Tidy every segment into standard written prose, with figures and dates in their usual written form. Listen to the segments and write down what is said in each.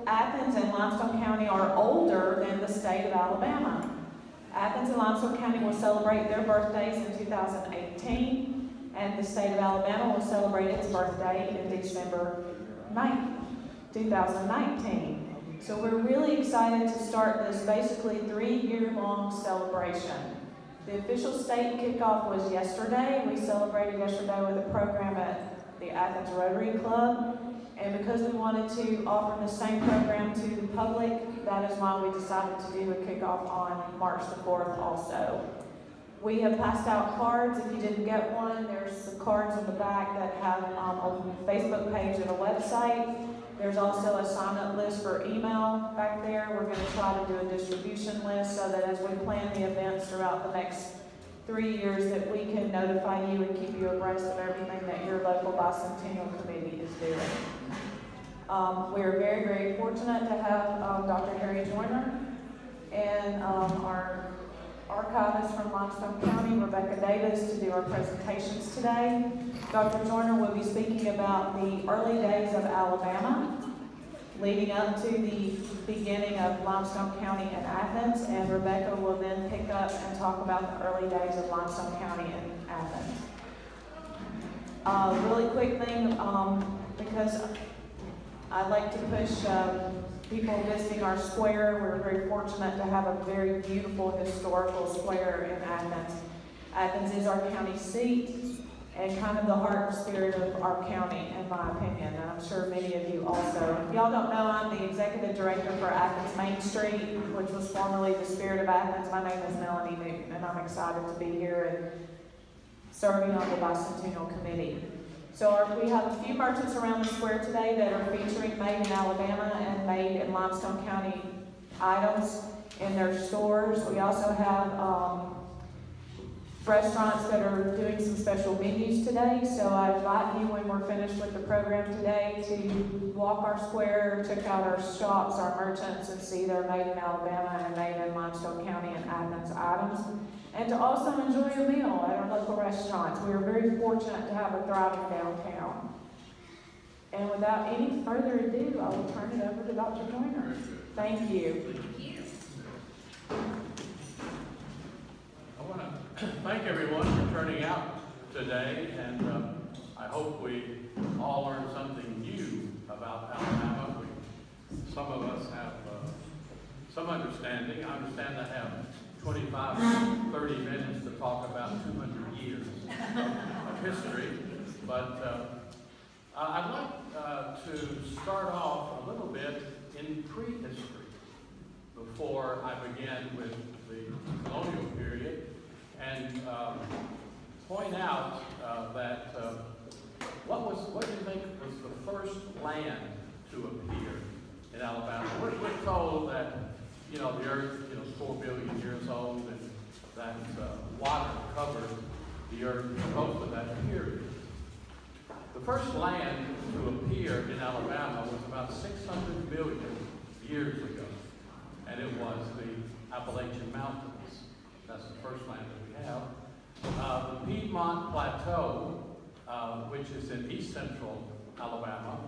Athens and Limestone County are older than the state of Alabama. Athens and Limestone County will celebrate their birthdays in 2018, and the state of Alabama will celebrate its birthday in December 9th, 2019. So we're really excited to start this basically 3-year-long celebration. The official state kickoff was yesterday. We celebrated yesterday with a program at the Athens Rotary Club. And because we wanted to offer the same program to the public, that is why we decided to do a kickoff on March the 4th also. We have passed out cards. If you didn't get one, there's some cards in the back that have a Facebook page and a website. There's also a sign-up list for email back there. We're going to try to do a distribution list so that as we plan the events throughout the next 3 years that we can notify you and keep you abreast of everything that your local Bicentennial Committee is doing. We're very, very fortunate to have Dr. Harry Joyner and our archivist from Limestone County, Rebekah Davis, to do our presentations today. Dr. Joyner will be speaking about the early days of Alabama, leading up to the beginning of Limestone County and Athens, and Rebekah will then pick up and talk about the early days of Limestone County and Athens. Really quick thing, because I like to push people visiting our square. We're very fortunate to have a very beautiful historical square in Athens. Athens is our county seat and kind of the heart and spirit of our county, in my opinion, and I'm sure many of you also. If y'all don't know, I'm the executive director for Athens Main Street, which was formerly the Spirit of Athens. My name is Melanie Newton, and I'm excited to be here and serving on the Bicentennial Committee. So we have a few merchants around the square today that are featuring Made in Alabama and Made in Limestone County items in their stores. We also have restaurants that are doing some special menus today. So I invite you, when we're finished with the program today, to walk our square, check out our shops, our merchants, and see their Made in Alabama and Made in Limestone County and Athens items. And to also enjoy a meal at our local restaurants. We are very fortunate to have a thriving downtown. And without any further ado, I will turn it over to Dr. Joyner. Thank you. Thank you. I want to thank everyone for turning out today, and I hope we all learned something new about Alabama. Some of us have some understanding. I understand I have 25, 30 minutes to talk about 200 years of history, but I'd like to start off a little bit in prehistory before I begin with the colonial period, and point out that what do you think was the first land to appear in Alabama? We're told that the earth, is 4 billion years old, and that water covered the earth for most of that period. The first land to appear in Alabama was about 600 million years ago, and it was the Appalachian Mountains. That's the first land that we have. The Piedmont Plateau, which is in east central Alabama,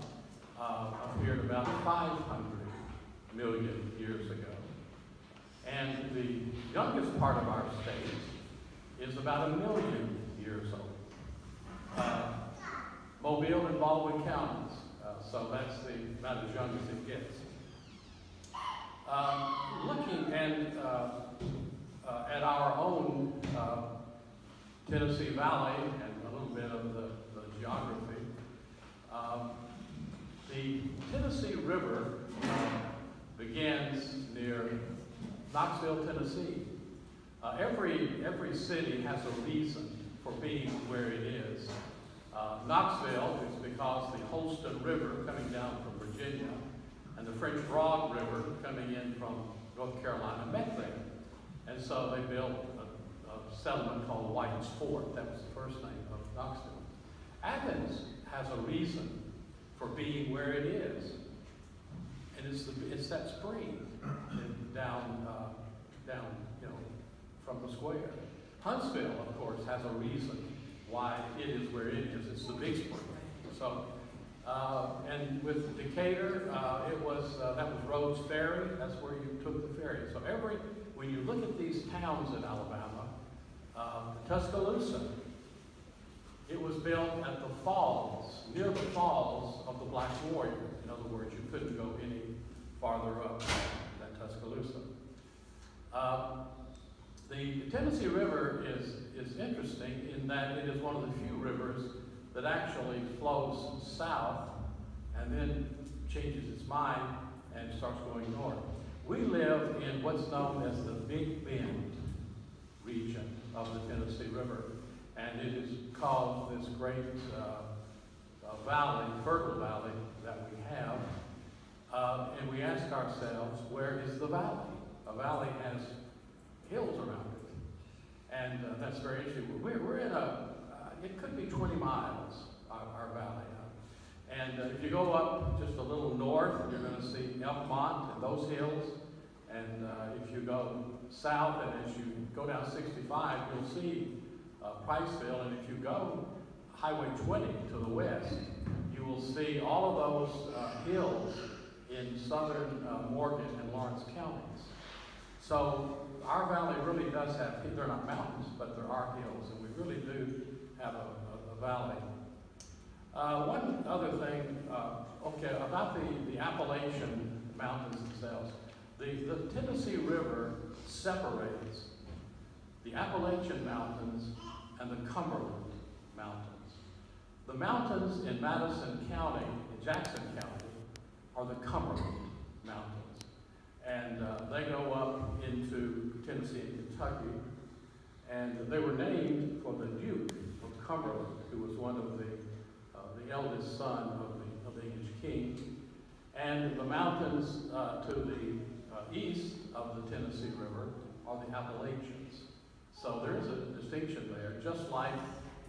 appeared about 500 million years ago. And the youngest part of our state is about 1 million years old. Mobile and Baldwin counties, so that's about as young as it gets. Looking at our own Tennessee Valley and a little bit of the geography, the Tennessee River begins near Knoxville, Tennessee. Every city has a reason for being where it is. Knoxville is because the Holston River coming down from Virginia and the French Broad River coming in from North Carolina met there. And so they built a settlement called White's Fort. That was the first name of Knoxville. Athens has a reason for being where it is. And it's that spring down from the square. Huntsville, of course, has a reason why it is where it is. It's the big spring. So, and with Decatur, that was Rhodes Ferry, that's where you took the ferry. So when you look at these towns in Alabama, Tuscaloosa, it was built at the falls, near the falls of the Black Warrior. In other words, you couldn't go any farther up than Tuscaloosa. The Tennessee River is interesting in that it is one of the few rivers that actually flows south and then changes its mind and starts going north. We live in what's known as the Big Bend region of the Tennessee River, and it is called this great valley, fertile valley that we have, and we ask ourselves, where is the valley? A valley has hills around it, and that's very interesting. We're in it could be 20 miles, our valley. And if you go up just a little north, you're going to see Elkmont and those hills. And if you go south, and as you go down 65, you'll see Priceville. And if you go Highway 20 to the west, you will see all of those hills in southern Morgan and Lawrence counties. So our valley really does have, they're not mountains, but there are hills, and we really do have a valley. One other thing, about the Appalachian Mountains themselves. The Tennessee River separates the Appalachian Mountains and the Cumberland Mountains. The mountains in Madison County, in Jackson County, are the Cumberland Mountains. And they go up into Tennessee and Kentucky. And they were named for the Duke of Cumberland, who was one of the eldest son of the English king. And the mountains to the east of the Tennessee River are the Appalachians. So there is a distinction there, just like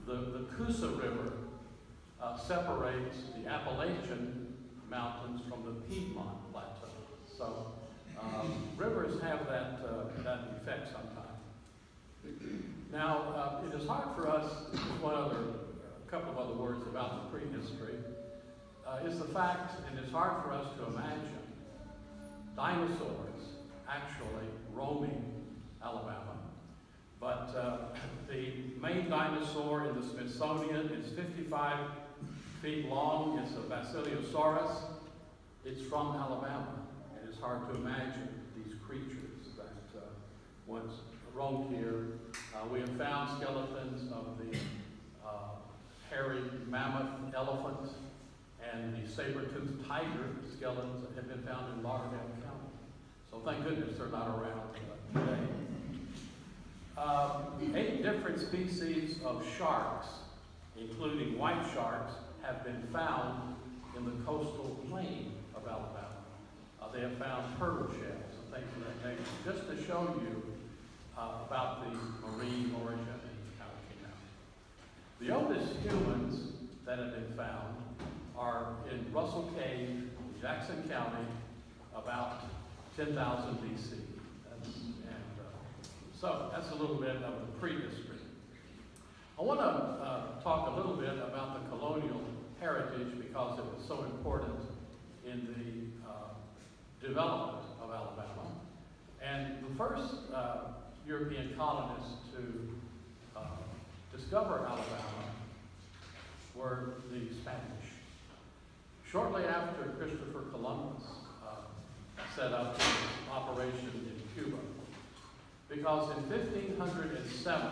the Coosa River separates the Appalachian Mountains from the Piedmont Plateau. So rivers have that effect sometimes. Now, it is hard for us, a couple of other words about the prehistory, is the fact, and it's hard for us to imagine dinosaurs actually roaming Alabama. But the main dinosaur in the Smithsonian is 55 feet long. It's a Basilosaurus. It's from Alabama. And it's hard to imagine these creatures that once roamed here. We have found skeletons of the hairy mammoth elephant and the saber-toothed tiger skeletons that have been found in Lauderdale County. So thank goodness they're not around today. 8 different species of sharks, including white sharks, have been found in the coastal plain of Alabama. They have found turtle shells and things of that nature, just to show you about the marine origin and how it came out. The oldest humans that have been found are in Russell Cave, Jackson County, about 10,000 BC. So that's a little bit of the prehistory. I want to talk a little bit about the colonial heritage because it was so important in the development of Alabama. And the first European colonists to discover Alabama were the Spanish. Shortly after Christopher Columbus set up his operation in Cuba, because in 1507,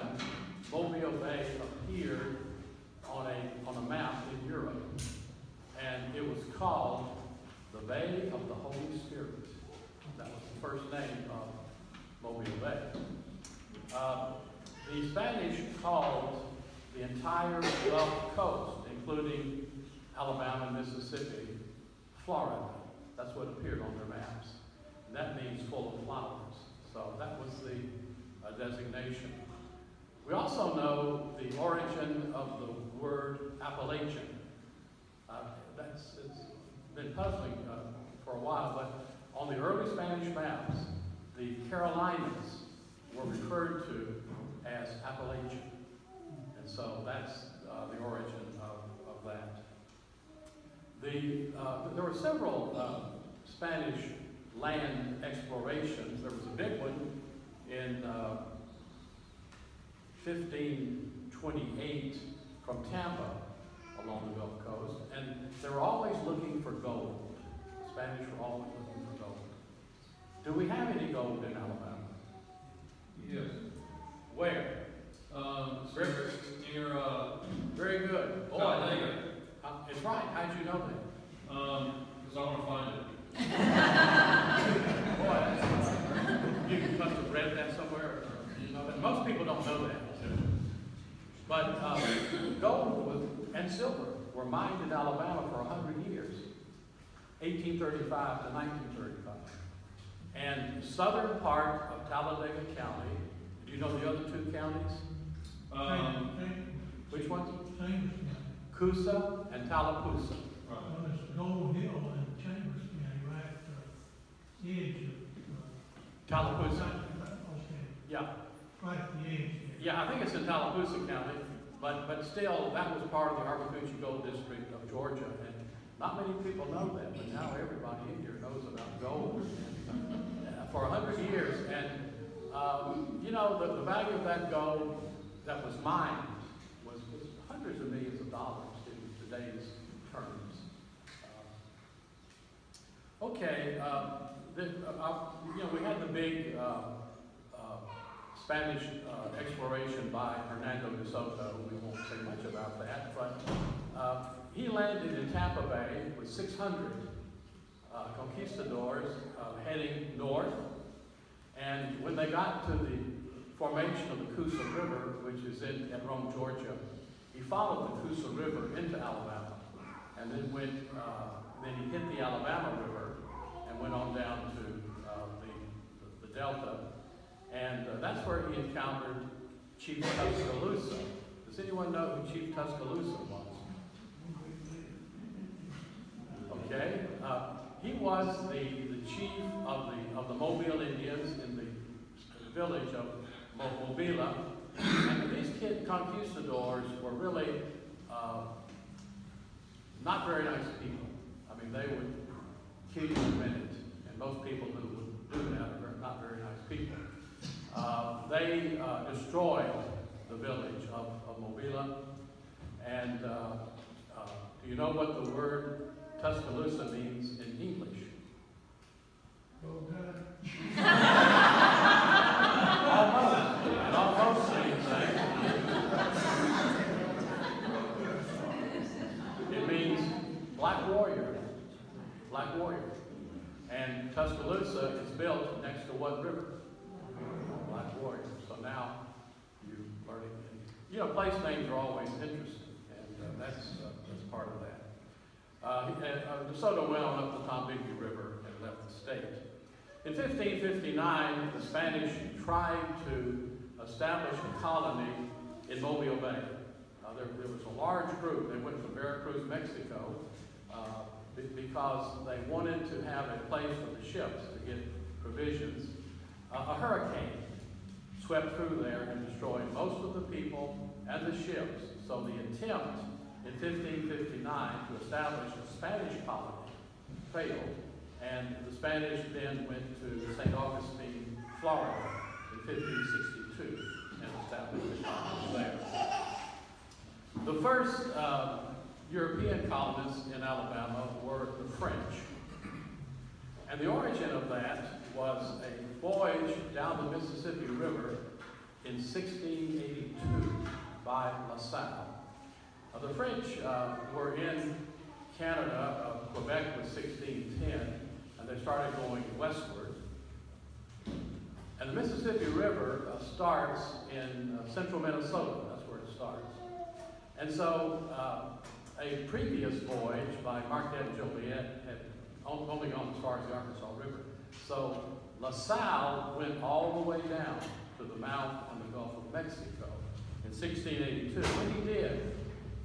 Mobile Bay appeared on a map in Europe, and it was called the Bay of the Holy Spirit. That was the first name of Mobile Bay. The Spanish called the entire Gulf Coast, including Alabama and Mississippi, Florida. That's what appeared on their maps. And that means full of flowers. So that was the designation. We also know the origin of the word Appalachian. It's been puzzling for a while, but on the early Spanish maps, the Carolinas were referred to as Appalachian. And so that's the origin of that. There were several Spanish land explorations. There was a big one in 1528 from Tampa along the Gulf Coast, and they were always looking for gold. The Spanish were always looking for gold. Do we have any gold in Alabama? Yes. Where? Near, Very good. Boy, Talladega. it's right. How'd you know that? Because I want to find it. Boy, you must have read that somewhere. Or you know that. Most people don't know that. But gold and silver were mined in Alabama for 100 years, 1835 to 1935. And southern part of Talladega County, do you know the other two counties? Which ones? Coosa and Tallapoosa. Well, it's Gold Hill and Chambers County, right at the edge of, Tallapoosa. okay, Yeah. right at the edge. Yeah, I think it's in Tallapoosa County, but still, that was part of the Archivist Gold District of Georgia. And not many people know that, but now everybody in here knows about gold. For 100 years, and you know, the value of that gold that was mined was hundreds of millions of dollars in today's terms. You know, we had the big Spanish exploration by Hernando de Soto. We won't say much about that, but he landed in Tampa Bay with 600 conquistadors heading north. And when they got to the formation of the Coosa River, which is at Rome, Georgia, he followed the Coosa River into Alabama, and then then he hit the Alabama River and went on down to the Delta, and that's where he encountered Chief Tuscaloosa. Does anyone know who Chief Tuscaloosa was? Okay, he was the chief of the Mobile Indians in the village of Mobila, and these conquistadors were really not very nice people. I mean, they would kill you in a minute, and most people who would do that are not very nice people. They destroyed the village of Mobila, and do you know what the word Tuscaloosa means in English? Almost means that. It means black warrior. Black warrior. And Tuscaloosa is built next to what river? Black warrior. So now you're learning. You know, place names are always interesting, and that's part of that. De Soto went on up the Tombigbee River and left the state. In 1559, the Spanish tried to establish a colony in Mobile Bay. There was a large group. They went from Veracruz, Mexico, because they wanted to have a place for the ships to get provisions. A hurricane swept through there and destroyed most of the people and the ships. So the attempt in 1559 to establish a Spanish colony failed, and the Spanish then went to St. Augustine, Florida in 1562 and established a colony there. The first European colonists in Alabama were the French. And the origin of that was a voyage down the Mississippi River in 1682 by La Salle. The French were in Canada. Quebec was 1610, and they started going westward. And the Mississippi River starts in central Minnesota. That's where it starts. And so a previous voyage by Marquette and Joliet had only gone as far as the Arkansas River. So La Salle went all the way down to the mouth of the Gulf of Mexico in 1682. When he did,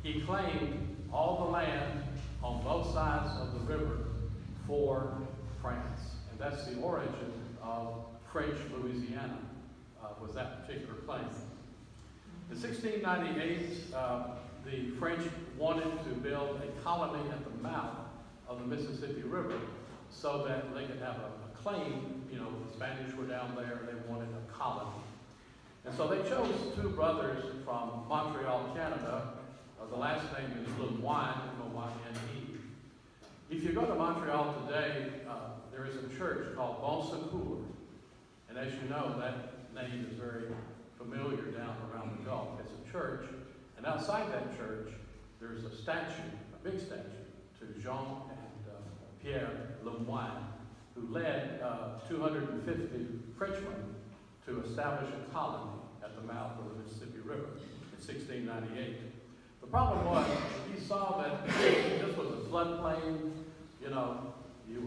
he claimed all the land on both sides of the river for France. And that's the origin of French Louisiana, was that particular claim. In 1698, the French wanted to build a colony at the mouth of the Mississippi River. so that they could have a claim. You know, the Spanish were down there, they wanted a colony. And so they chose two brothers from Montreal, Canada. The last name is Lemoine, M-O-Y-N-E. If you go to Montreal today, there is a church called Bon Secours. And as you know, that name is very familiar down around the Gulf. It's a church, and outside that church, there's a statue, a big statue, to Jean and Pierre Lemoine, who led 250 Frenchmen to establish a colony at the mouth of the Mississippi River in 1698. The problem was, he saw that this was a floodplain, you know, you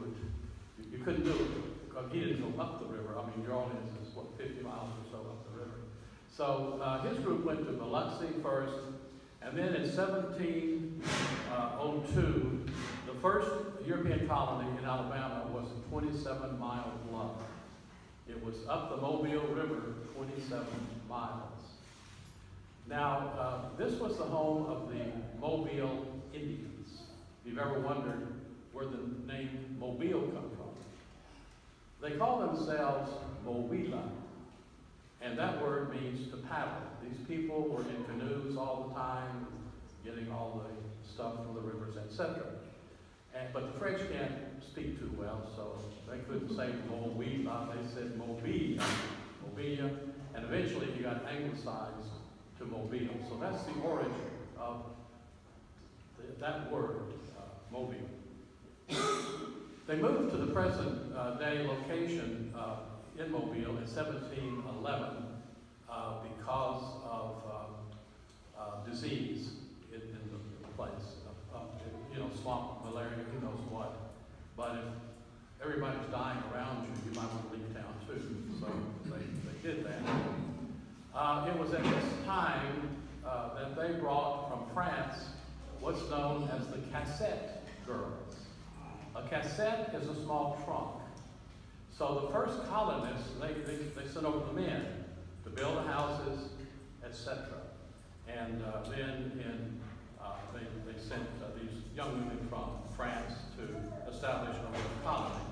couldn't do it, because he didn't go up the river. I mean, New Orleans is, what, 50 miles or so up the river. So his group went to Biloxi first, and then in 1702, the first European colony in Alabama was a 27-mile bluff. It was up the Mobile River, 27 miles. Now, this was the home of the Mobile Indians. If you've ever wondered where the name Mobile comes from. They call themselves Mobila, and that word means to paddle. These people were in canoes all the time, getting all the stuff from the rivers, etc. But the French can't speak too well, so they couldn't say Mobila, they said Mobile, Mobilia, and eventually you got anglicized to Mobile. So that's the origin of that word, Mobile. They moved to the present day location in Mobile in 1711 because of disease in the place. You know, swamp malaria, who knows what. But if everybody's dying around you, you might want to leave town too. So they did that. It was at this time that they brought from France what's known as the cassette girls. A cassette is a small trunk. So the first colonists, they sent over the men to build the houses, etc. And then they sent these young women from France to establish a colony.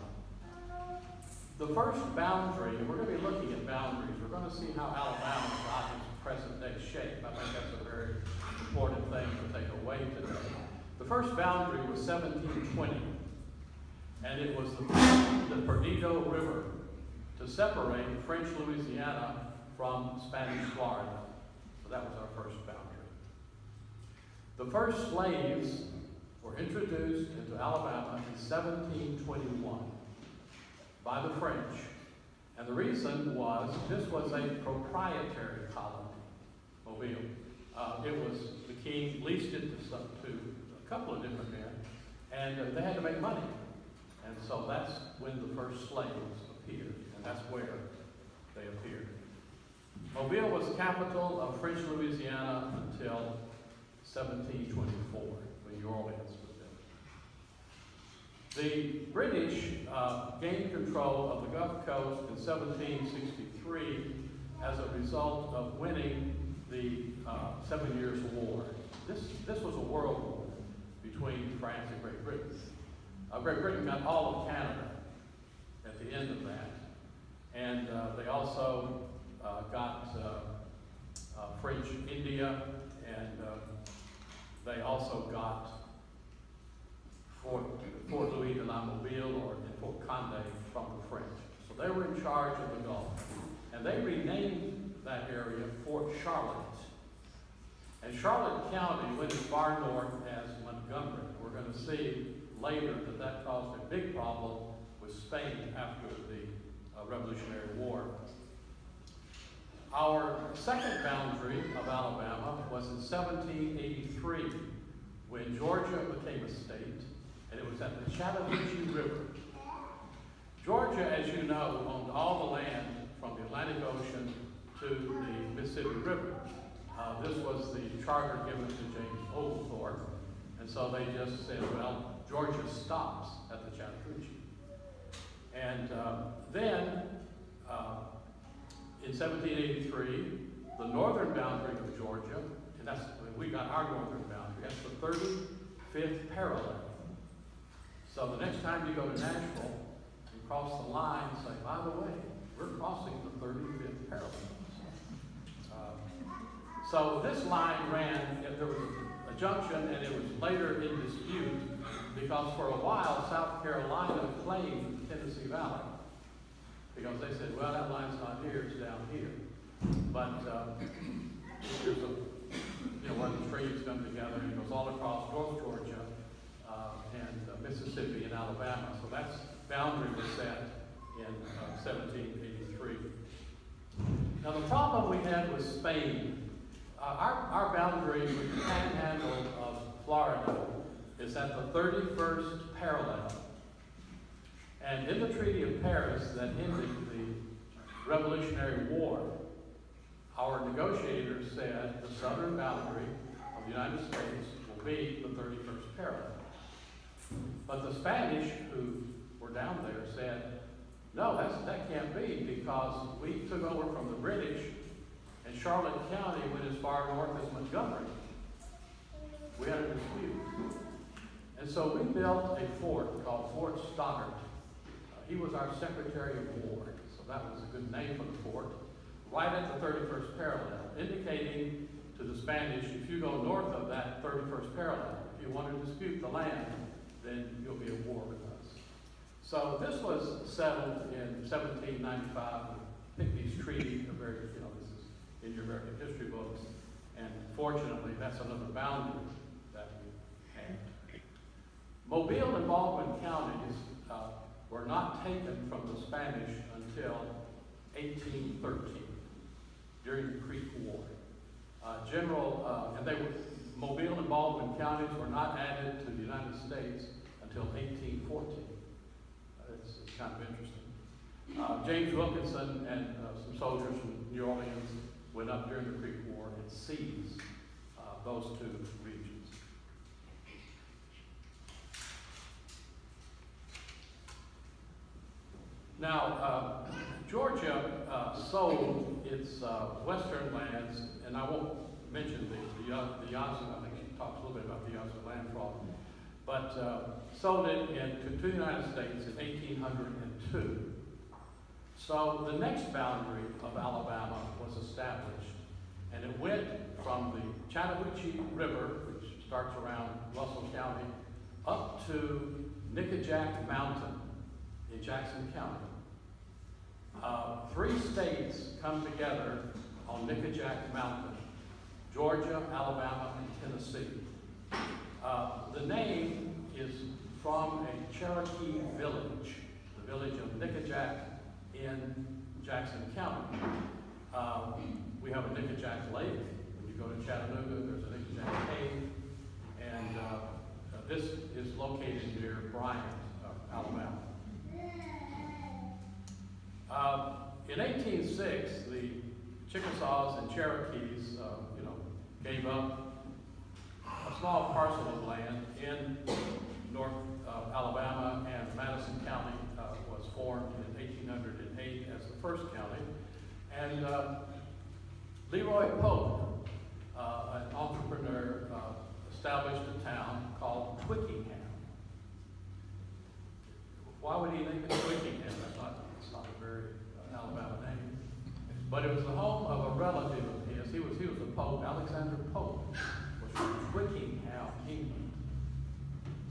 The first boundary, and we're going to be looking at boundaries, we're going to see how Alabama got its present day shape. I think that's a very important thing to take away today. The first boundary was 1720, and it was the Perdido River to separate French Louisiana from Spanish Florida. So that was our first boundary. The first slaves were introduced into Alabama in 1721 by the French. And the reason was this was a proprietary colony, Mobile. It was the king leased it to a couple of different men, and they had to make money. And so that's when the first slaves appeared, and that's where they appeared. Mobile was capital of French Louisiana until 1724, when New Orleans was built. The British gained control of the Gulf Coast in 1763 as a result of winning the 7 Years' War. This was a world war between France and Great Britain. Great Britain got all of Canada at the end of that. And they also got French India, and they also got Fort Louis de la Mobile, or Fort Condé, from the French. So they were in charge of the Gulf. And they renamed that area Fort Charlotte. And Charlotte County went as far north as Montgomery. We're going to see later that caused a big problem with Spain after the Revolutionary War. Our second boundary of Alabama was in 1783, when Georgia became a state, and it was at the Chattahoochee River. Georgia, as you know, owned all the land from the Atlantic Ocean to the Mississippi River. This was the charter given to James Oglethorpe, and so they just said, well, Georgia stops at the Chattahoochee. And then, in 1783, the northern boundary of Georgia, and we got our northern boundary, that's the 35th parallel. So the next time you go to Nashville, you cross the line and say, by the way, we're crossing the 35th parallel. So this line ran, there was a junction, and it was later in dispute because for a while South Carolina claimed Tennessee Valley because they said, well, that line's not here, it's down here. But there's where the streams come together, and it goes all across North Georgia and Mississippi and Alabama. So that's boundary was set in 1783. Now the problem we had was Spain. Our boundary with the panhandle of Florida is at the 31st parallel. And in the Treaty of Paris that ended the Revolutionary War, our negotiators said the southern boundary of the United States will be the 31st parallel. But the Spanish who were down there said, no, that can't be because we took over from the British and Charlotte County went as far north as Montgomery. We had a dispute. And so we built a fort called Fort Stoddard. He was our Secretary of War, so that was a good name for the fort, right at the 31st parallel, indicating to the Spanish, if you go north of that 31st parallel, if you want to dispute the land, then you'll be at war with us. So this was settled in 1795. I think these treaties are very, this is in your American history books, and fortunately, that's another boundary that we had. Mobile and Baldwin counties were not taken from the Spanish until 1813, during the Creek War. Mobile and Baldwin counties were not added to the United States until 1814. It's kind of interesting. James Wilkinson and some soldiers from New Orleans went up during the Creek War and seized those two regions. Now, Georgia sold its western lands, and I won't mention the Yazoo. I think she talks a little bit about the Yazoo land fraud, but sold it to the United States in 1802. So the next boundary of Alabama was established, and it went from the Chattahoochee River, which starts around Russell County, up to Nickajack Mountain in Jackson County. 3 states come together on Nickajack Mountain: Georgia, Alabama, and Tennessee. The name is from a Cherokee village, the village of Nickajack in Jackson County. We have a Nickajack Lake. When you go to Chattanooga, there's a Nickajack Cave. And this is located near Bryant, Alabama. In 1806, the Chickasaws and Cherokees, gave up a small parcel of land in North Alabama, and Madison County was formed in 1808 as the first county. And Leroy Pope, an entrepreneur, established a town called Twickenham. Why would he name it Twickenham? It's not a very Alabama name. But it was the home of a relative of his. He was a Pope. Alexander Pope was from Twickenham, England.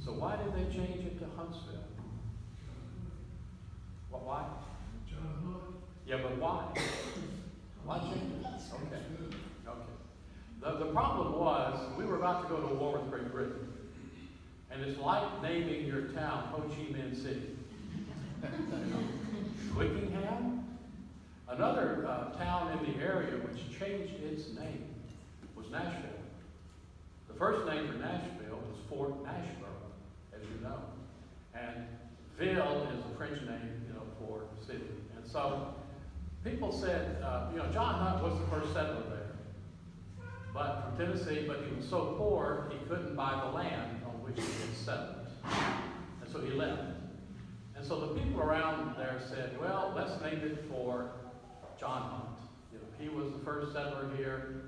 So why did they change it to Huntsville? Well, why? John Hunt. Yeah, but why? Why change it? Okay. The problem was we were about to go to war with Great Britain. And it's like naming your town Ho Chi Minh City. Twickenham? Another town in the area which changed its name was Nashville. The first name for Nashville was Fort Nashboro, as you know. And Ville is a French name, for city. And so people said, John Hunt was the first settler there, but from Tennessee, but he was so poor he couldn't buy the land on which he had settled. And so he left. And so the people around there said, well, let's name it for John Hunt. He was the first settler here,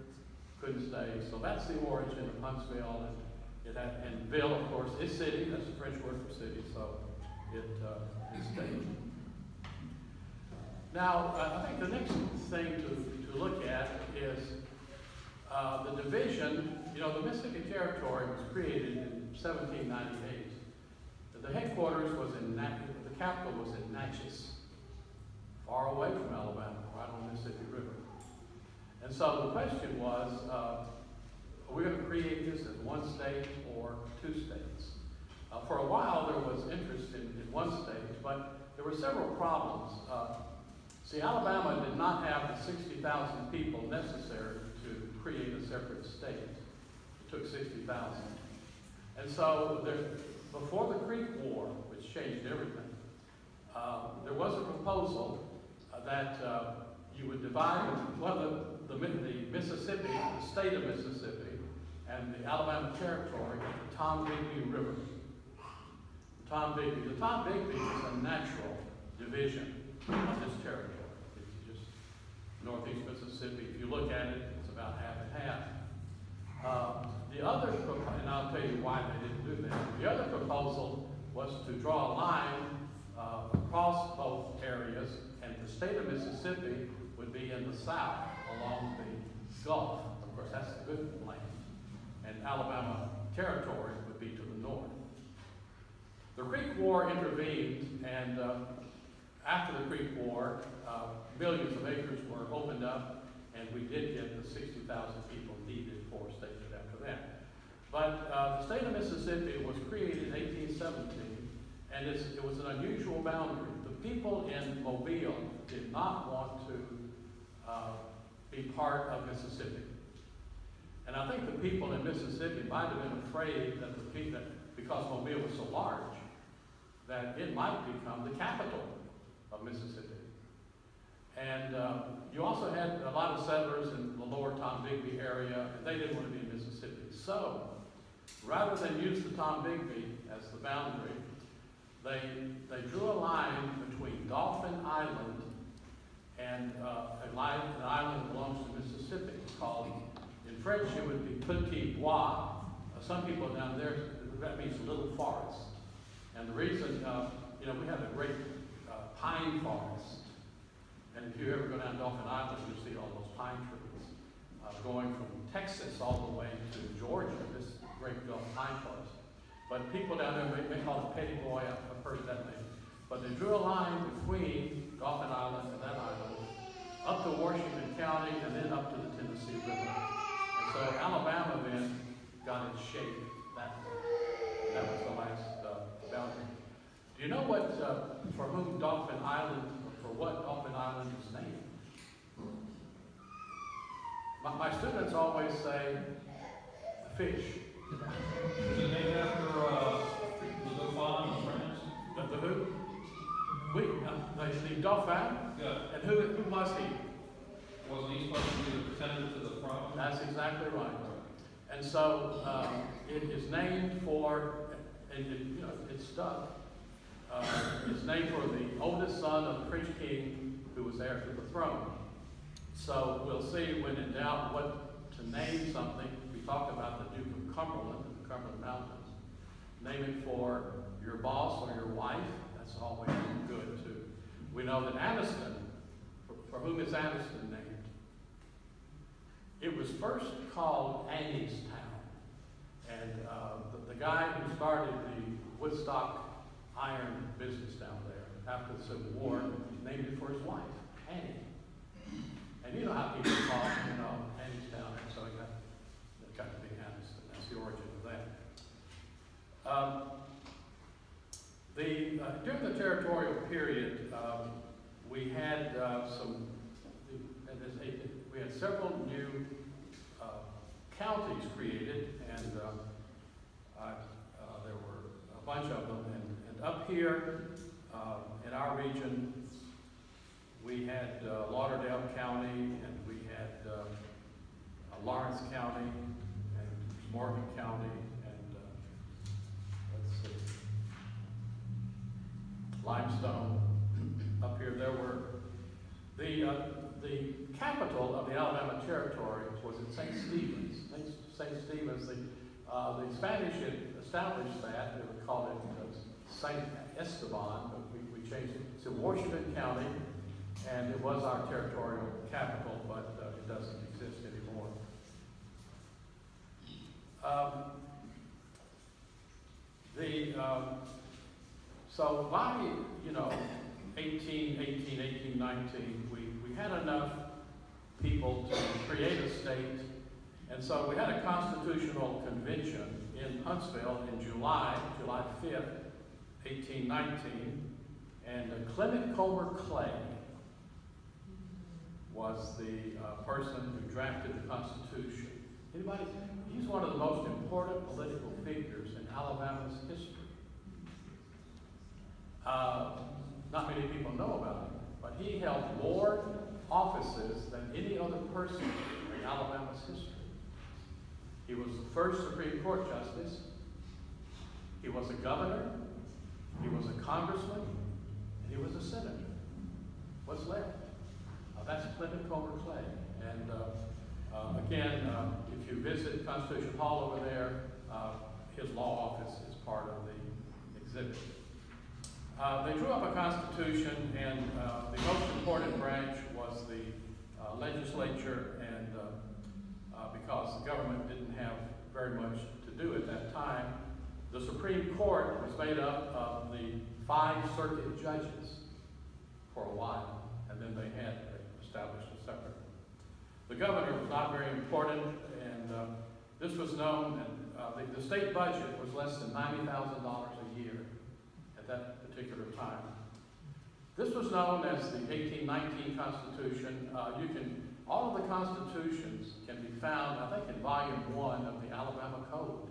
couldn't stay. So that's the origin of Huntsville. And And ville, of course, is city. That's the French word for city, so it is state. Now, I think the next thing to look at is the division. You know, the Mississippi Territory was created in 1798. The headquarters was in the capital was in Natchez, far away from Alabama, right on the Mississippi River. And so the question was, are we going to create this as one state or two states? For a while, there was interest in one state, but there were several problems. See, Alabama did not have the 60,000 people necessary to create a separate state. It took 60,000. And so before the Creek War, which changed everything, there was a proposal that you would divide the Mississippi, the state of Mississippi, and the Alabama Territory at the Tom Bigby River. The Tom Bigby is a natural division of this territory. It's just northeast Mississippi. If you look at it, it's about half and half. And I'll tell you why they didn't do that. The other proposal was to draw a line across both areas, and the state of Mississippi would be in the south along the Gulf. Of course, that's the good land. And Alabama Territory would be to the north. The Creek War intervened, and after the Creek War, millions of acres were opened up, and we did get the 60,000 people needed for statehood after that. But the state of Mississippi was created in 1817, and it was an unusual boundary. The people in Mobile did not want to be part of Mississippi. And I think the people in Mississippi might have been afraid that because Mobile was so large, that it might become the capital of Mississippi. And you also had a lot of settlers in the lower Tom Bigby area, and they didn't want to be in Mississippi. So, rather than use the Tom Bigby as the boundary, they drew a line between Dauphin Island and an island that belongs to Mississippi called, in French it would be Petit Bois. Some people down there, that means little forest. And the reason, we have a great pine forest. And if you ever go down Dauphin Island, you'll see all those pine trees going from Texas all the way to Georgia, this great Gulf pine forest. But people down there, they call it Petit Bois, I've heard that name. But they drew a line between Dauphin Island and that island, up to Washington County, and then up to the Tennessee River. And so Alabama then got its shape that way. That was the last boundary. Do you know what, for whom Dauphin Island, for what Dauphin Island is named? My students always say, fish. Is it named after the Dauphin of France? The who? The Dauphin? Yeah. And who was he? Wasn't he supposed to be the pretender to the throne? That's exactly right. And so it is named for, and it stuck. It's named for the oldest son of the French king who was heir to the throne. So we'll see when in doubt what to name something. We talked about the Duke of Cumberland and the Cumberland Mountains. Name it for your boss or your wife. That's always good too. We know that Anniston, for whom is Anniston named? It was first called Annie's Town. And the guy who started the Woodstock iron business down there after the Civil War named it for his wife, Annie. And you know how people call Annie's Town, and so it got to be Anniston. That's the origin of that. During the territorial period, we had we had several new counties created, and there were a bunch of them. And up here in our region, we had Lauderdale County, and we had Lawrence County, and Morgan County, and let's see, Limestone. Up here, there were the capital of the Alabama Territory was at St. Stephen's. St. Stephen's, The Spanish had established that. They would call it Saint Esteban, but we changed it to Washington County, and it was our territorial capital, but it doesn't exist anymore. So by, 1819, we had enough people to create a state, and so we had a constitutional convention in Huntsville in July 5th, 1819, and Clement Comer Clay was the person who drafted the Constitution. Anybody? He's one of the most important political figures in Alabama's history. Not many people know about him, but he held more offices than any other person in Alabama's history. He was the first Supreme Court justice. He was a governor. He was a congressman. And he was a senator. What's left? That's Clement Comer Clay. And again, if you visit Constitution Hall over there, his law office is part of the exhibit. They drew up a constitution, and the most important branch was the legislature, and because the government didn't have very much to do at that time, the Supreme Court was made up of the 5 circuit judges for a while, and then they established a separate. The governor was not very important, and this was known, and the state budget was less than $90,000 a year at that particular time. This was known as the 1819 Constitution. All of the constitutions can be found, I think, in Volume 1 of the Alabama Code.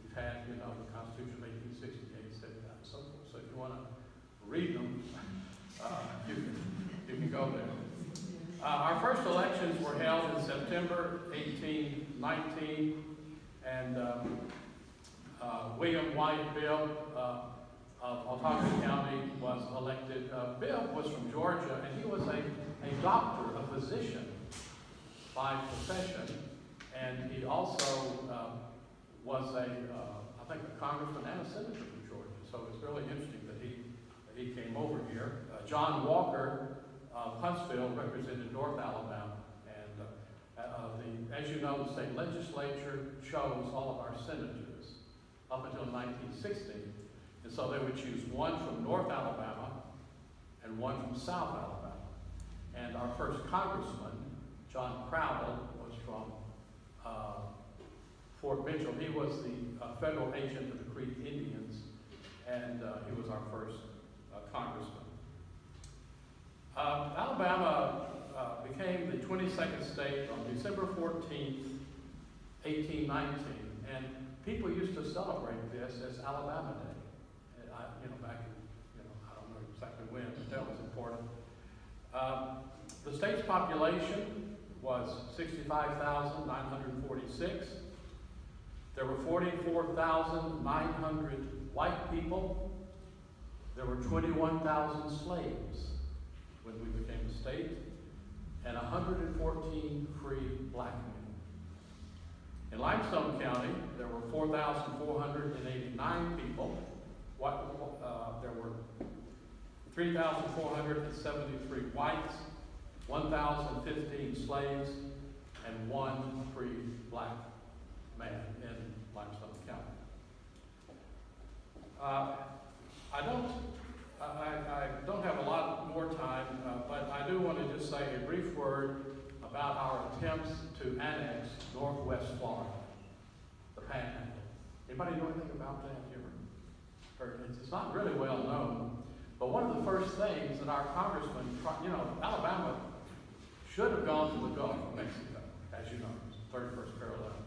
We've had, the Constitution of 1868, 79, and so forth. So if you want to read them, you can go there. Our first elections were held in September 1819, and William White Bibb of Otauga County was elected. Bibb was from Georgia, and he was a doctor, a physician by profession, and he also was I think a congressman and a senator from Georgia. So it's really interesting that he came over here. John Walker of Huntsville represented North Alabama, and as you know, the state legislature chose all of our senators up until 1960. And so they would choose one from North Alabama and one from South Alabama. And our first congressman, John Crowell, was from Fort Mitchell. He was the federal agent of the Creek Indians, and he was our first congressman. Alabama became the 22nd state on December 14th, 1819, and people used to celebrate this as Alabama Day. Back in, I don't know exactly when, but that was important. The state's population was 65,946. There were 44,900 white people. There were 21,000 slaves when we became a state, and 114 free black men. In Limestone County, there were 4,489 people. There were 3,473 whites, 1,015 slaves, and 1 free black man in Limestone County. I don't have a lot more time, but I do want to just say a brief word about our attempts to annex Northwest Florida, the Panhandle. Anybody know anything about that? It's not really well known, but one of the first things that our congressman, Alabama should have gone to the Gulf of Mexico, as you know, 31st Carolina,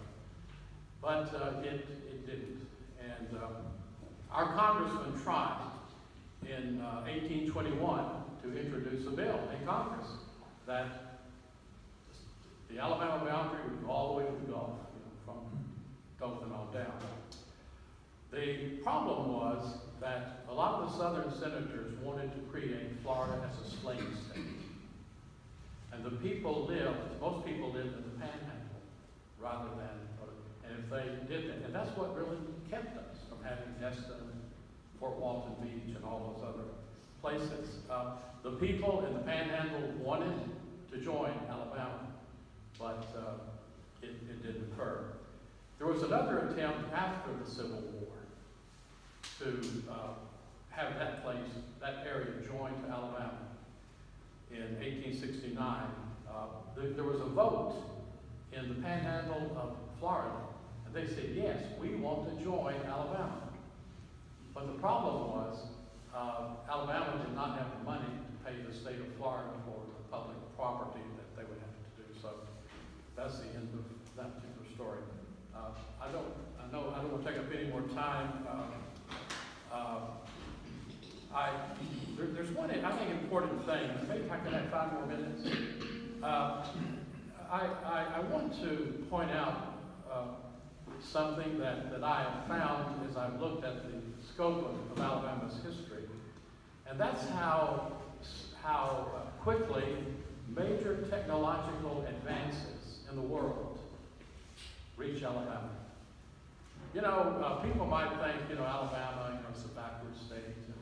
but it didn't. And our congressman tried in 1821 to introduce a bill in Congress that the Alabama boundary would go all the way to the Gulf, from Dothan on down. The problem was that a lot of the southern senators wanted to create Florida as a slave state. And most people lived in the Panhandle rather than, and if if they did that. And that's what really kept us from having Destin, Fort Walton Beach, and all those other places. The people in the Panhandle wanted to join Alabama, but it didn't occur. There was another attempt after the Civil War to have that place, that area joined to Alabama. In 1869, there was a vote in the Panhandle of Florida, and they said, yes, we want to join Alabama. But the problem was, Alabama did not have the money to pay the state of Florida for the public property that they would have to do. So that's the end of that particular story. I don't want to take up any more time. There's one, I think, important thing. Maybe if I could have 5 more minutes. I want to point out something that I have found as I've looked at the scope of Alabama's history. And that's how quickly major technological advances in the world reach Alabama. You know, people might think, Alabama, it's a backward state, and,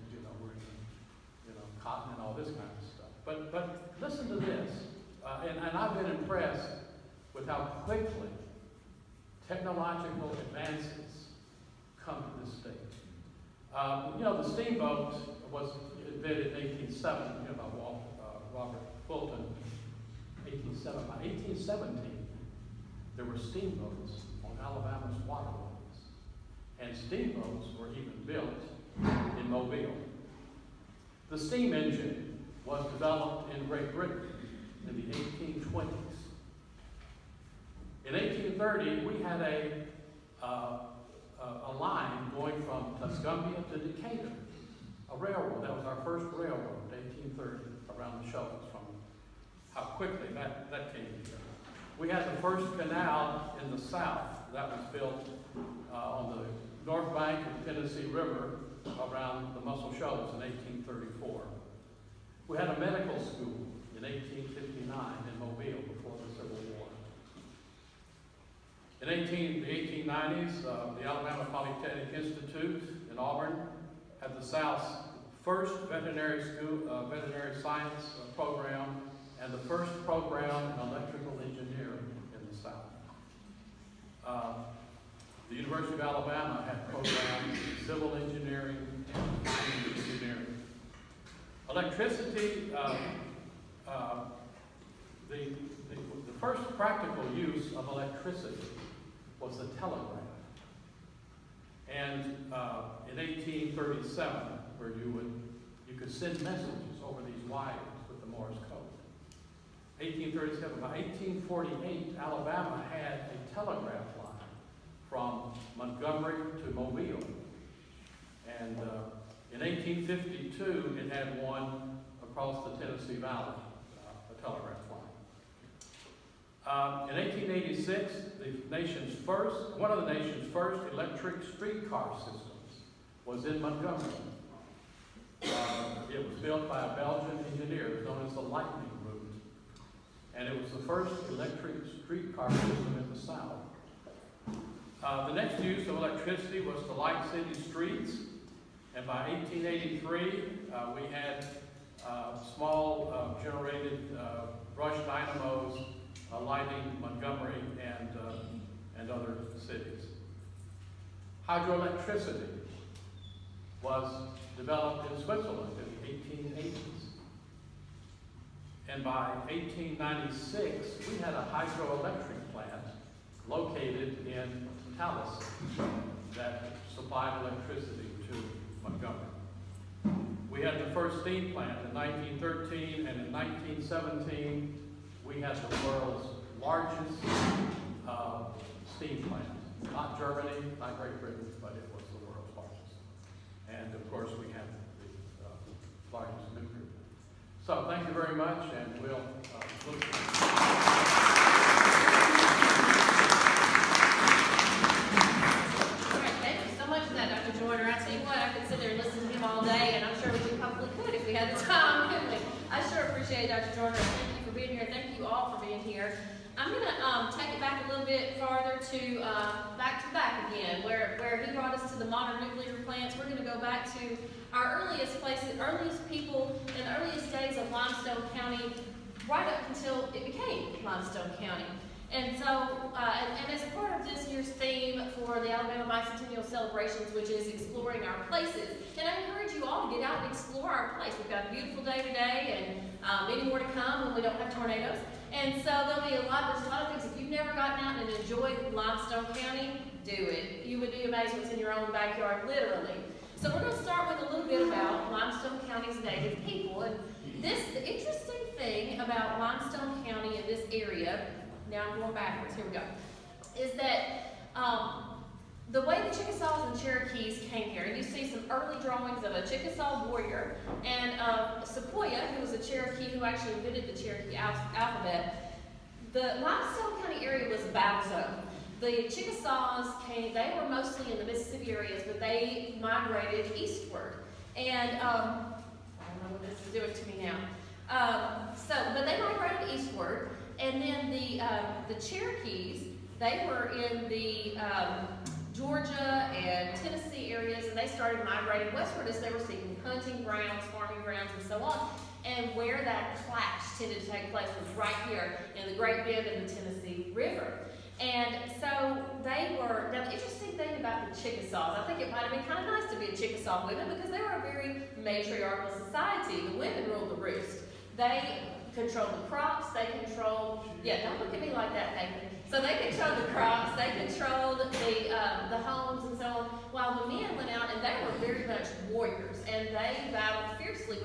we're in, cotton and all this kind of stuff. But listen to this, and I've been impressed with how quickly technological advances come to this state. The steamboat was invented in 1807, by Robert Fulton, 1807. By 1817, there were steamboats on Alabama's waterways. And steamboats were even built in Mobile. The steam engine was developed in Great Britain in the 1820s. In 1830, we had a line going from Tuscumbia to Decatur, a railroad. That was our first railroad, 1830, around the shovels, from how quickly that came together. We had the first canal in the South that was built on the north bank of the Tennessee River around the Muscle Shoals in 1834. We had a medical school in 1859 in Mobile before the Civil War. In the 1890s, the Alabama Polytechnic Institute in Auburn had the South's first veterinary science program and the first program in electrical engineering in the South. The University of Alabama had programs in civil engineering and mining engineering. Electricity, the first practical use of electricity was the telegraph. And in 1837, where you could send messages over these wires with the Morse code. 1837. By 1848, Alabama had a telegraph line from Montgomery to Mobile. And in 1852, it had one across the Tennessee Valley, a telegraph line. In 1886, one of the nation's first electric streetcar systems was in Montgomery. It was built by a Belgian engineer known as the Lightning Route. And it was the first electric streetcar system in the South. The next use of electricity was to light city streets. And by 1883, we had small generated brush dynamos lighting Montgomery and other cities. Hydroelectricity was developed in Switzerland in the 1880s. And by 1896, we had a hydroelectric plant located in Tallahassee that supplied electricity to Montgomery. We had the first steam plant in 1913, and in 1917, we had the world's largest steam plant. Not Germany, not Great Britain, but it was the world's largest. And of course, we had the largest nuclear plant. So thank you very much, and we'll look at Thank you so much for that, Dr. Joyner. I tell you what, I could sit there and listen to him all day, and I'm sure we probably could if we had the time, couldn't we? I sure appreciate it, Dr. Joyner. Thank you for being here. Thank you all for being here. I'm going to take it back a little bit farther to back again, where he brought us to the modern nuclear plants. We're going to go back to our earliest places, earliest people, and earliest days of Limestone County, right up until it became Limestone County. And so, and as a part of this year's theme for the Alabama Bicentennial celebrations, which is exploring our places, and I encourage you all to get out and explore our place. We've got a beautiful day today, and many more to come when we don't have tornadoes. And so there's a lot of things. If you've never gotten out and enjoyed Limestone County, do it. You would be amazed what's in your own backyard, literally. So we're going to start with a little bit about Limestone County's native people. And the interesting thing about Limestone County in this area, now I'm going backwards, here we go, is that the way the Chickasaws and Cherokees came here, and you see some early drawings of a Chickasaw warrior and Sequoia, who was a Cherokee who actually invented the Cherokee alphabet. The Limestone County area was a battle zone. The Chickasaws came, they were mostly in the Mississippi areas, but they migrated eastward. And I don't know what this is doing to me now. But they migrated eastward, and then the Cherokees, they were in the Georgia and Tennessee areas, and they started migrating westward as they were seeking hunting grounds, farming grounds, and so on. And where that clash tended to take place was right here in the Great Bend of the Tennessee River. And so they were, now the interesting thing about the Chickasaws, I think it might have been kind of nice to be a Chickasaw women because they were a very matriarchal society. The women ruled the roost. They controlled the crops, they controlled, yeah, don't look at me like that, Nathan. So they controlled the crops, they controlled the homes and so on, while the men went out and they were very much warriors, and they battled fiercely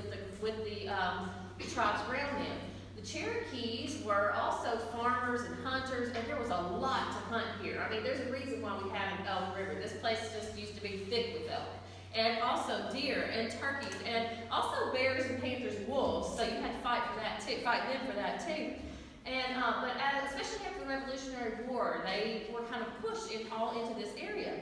with the tribes around them. The Cherokees were also farmers and hunters, and there was a lot to hunt here. I mean, there's a reason why we have an elk river. This place just used to be thick with elk. And also deer and turkeys, and also bears and panthers and wolves. So you had to fight for that too, fight them for that too. And but especially after the Revolutionary War, they were kind of pushed all into this area.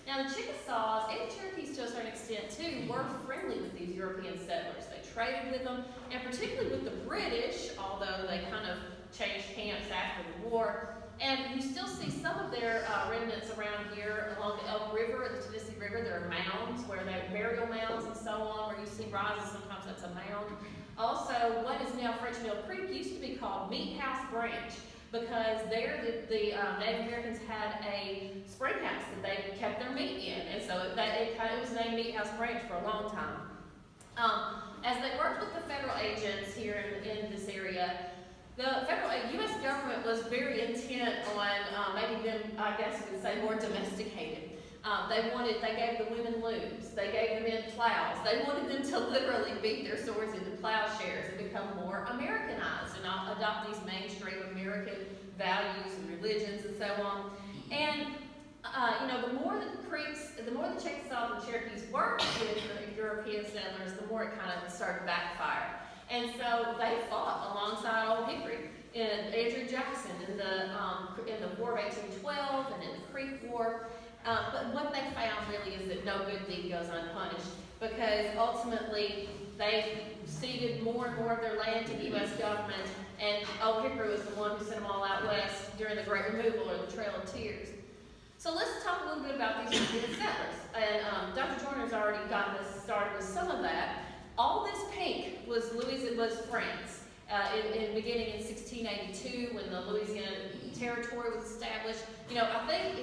Now the Chickasaws and Cherokees to a certain extent too were friendly with these European settlers. They traded with them, and particularly with the British, although they kind of changed camps after the war. And you still see some of their remnants around here along the Elk River, the Tennessee River. There are mounds where they burial mounds and so on, where you see rises. Sometimes that's a mound. Also, what is now French Mill Creek used to be called Meat House Branch, because there the Native Americans had a spring house that they kept their meat in, and so it was named Meat House Branch for a long time. As they worked with the federal agents here in this area, the federal U.S. government was very intent on making them, I guess you would say, more domesticated. They gave the women looms, they gave the men plows. They wanted them to literally beat their swords into plowshares and become more Americanized and adopt these mainstream American values and religions and so on. And you know, the more the Chickasaws and Cherokees worked with the European settlers, the more it kind of started to backfire. And so they fought alongside Old Hickory and Andrew Jackson in the War of 1812 and in the Creek War. But what they found really is that no good deed goes unpunished, because ultimately they ceded more and more of their land to the U.S. government, and Old Hickory was the one who sent them all out west during the Great Removal, or the Trail of Tears. So let's talk a little bit about these European settlers. And Dr. Joyner's already gotten us started with some of that. All this pink was France. Beginning in 1682, when the Louisiana Territory was established. You know, I think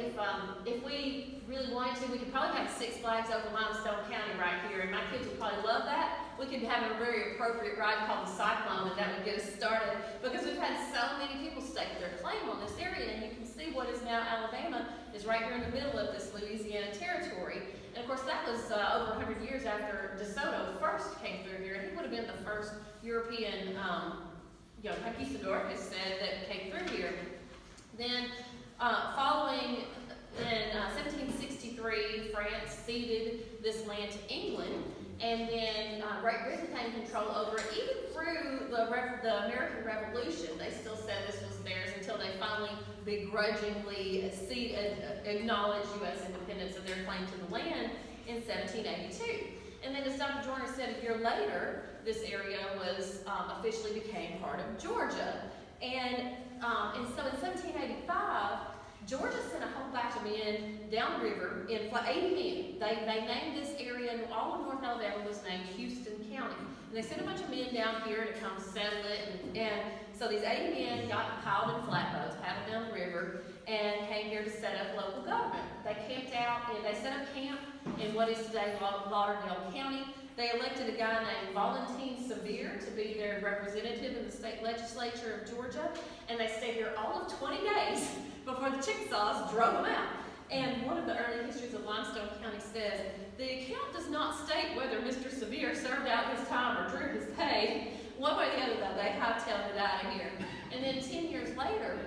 if we really wanted to, we could probably have 6 flags over Limestone County right here, and my kids would probably love that. We could have a very appropriate ride called the Cyclone, and that would get us started, because we've had so many people stake their claim on this area, and you can see what is now Alabama is right here in the middle of this Louisiana Territory. And of course, that was over 100 years after DeSoto first came through here, and he would have been the first European conquistador, as said, that came through here. Then, following in 1763, France ceded this land to England, and then Great Britain claimed control over it. Even through the American Revolution, they still said this was theirs until they finally begrudgingly acknowledged U.S. independence of their claim to the land in 1782. And then, as Dr. Joyner said, a year later, this area was officially became part of Georgia. And so in 1785, Georgia sent a whole batch of men down the river, 80 men. They named this area, and all of North Alabama was named Houston County. And they sent a bunch of men down here to come settle it. And so these 80 men got piled in flatboats, paddled down the river, and came here to set up local government. They camped out, and they set up camp in what is today Lauderdale County. They elected a guy named Valentin Sevier to be their representative in the state legislature of Georgia, and they stayed here all of 20 days before the Chickasaws drove them out. And one of the early histories of Limestone County says, the account does not state whether Mr. Sevier served out his time or drew his pay. One way or the other, though, they hightailed it out of here. And then 10 years later,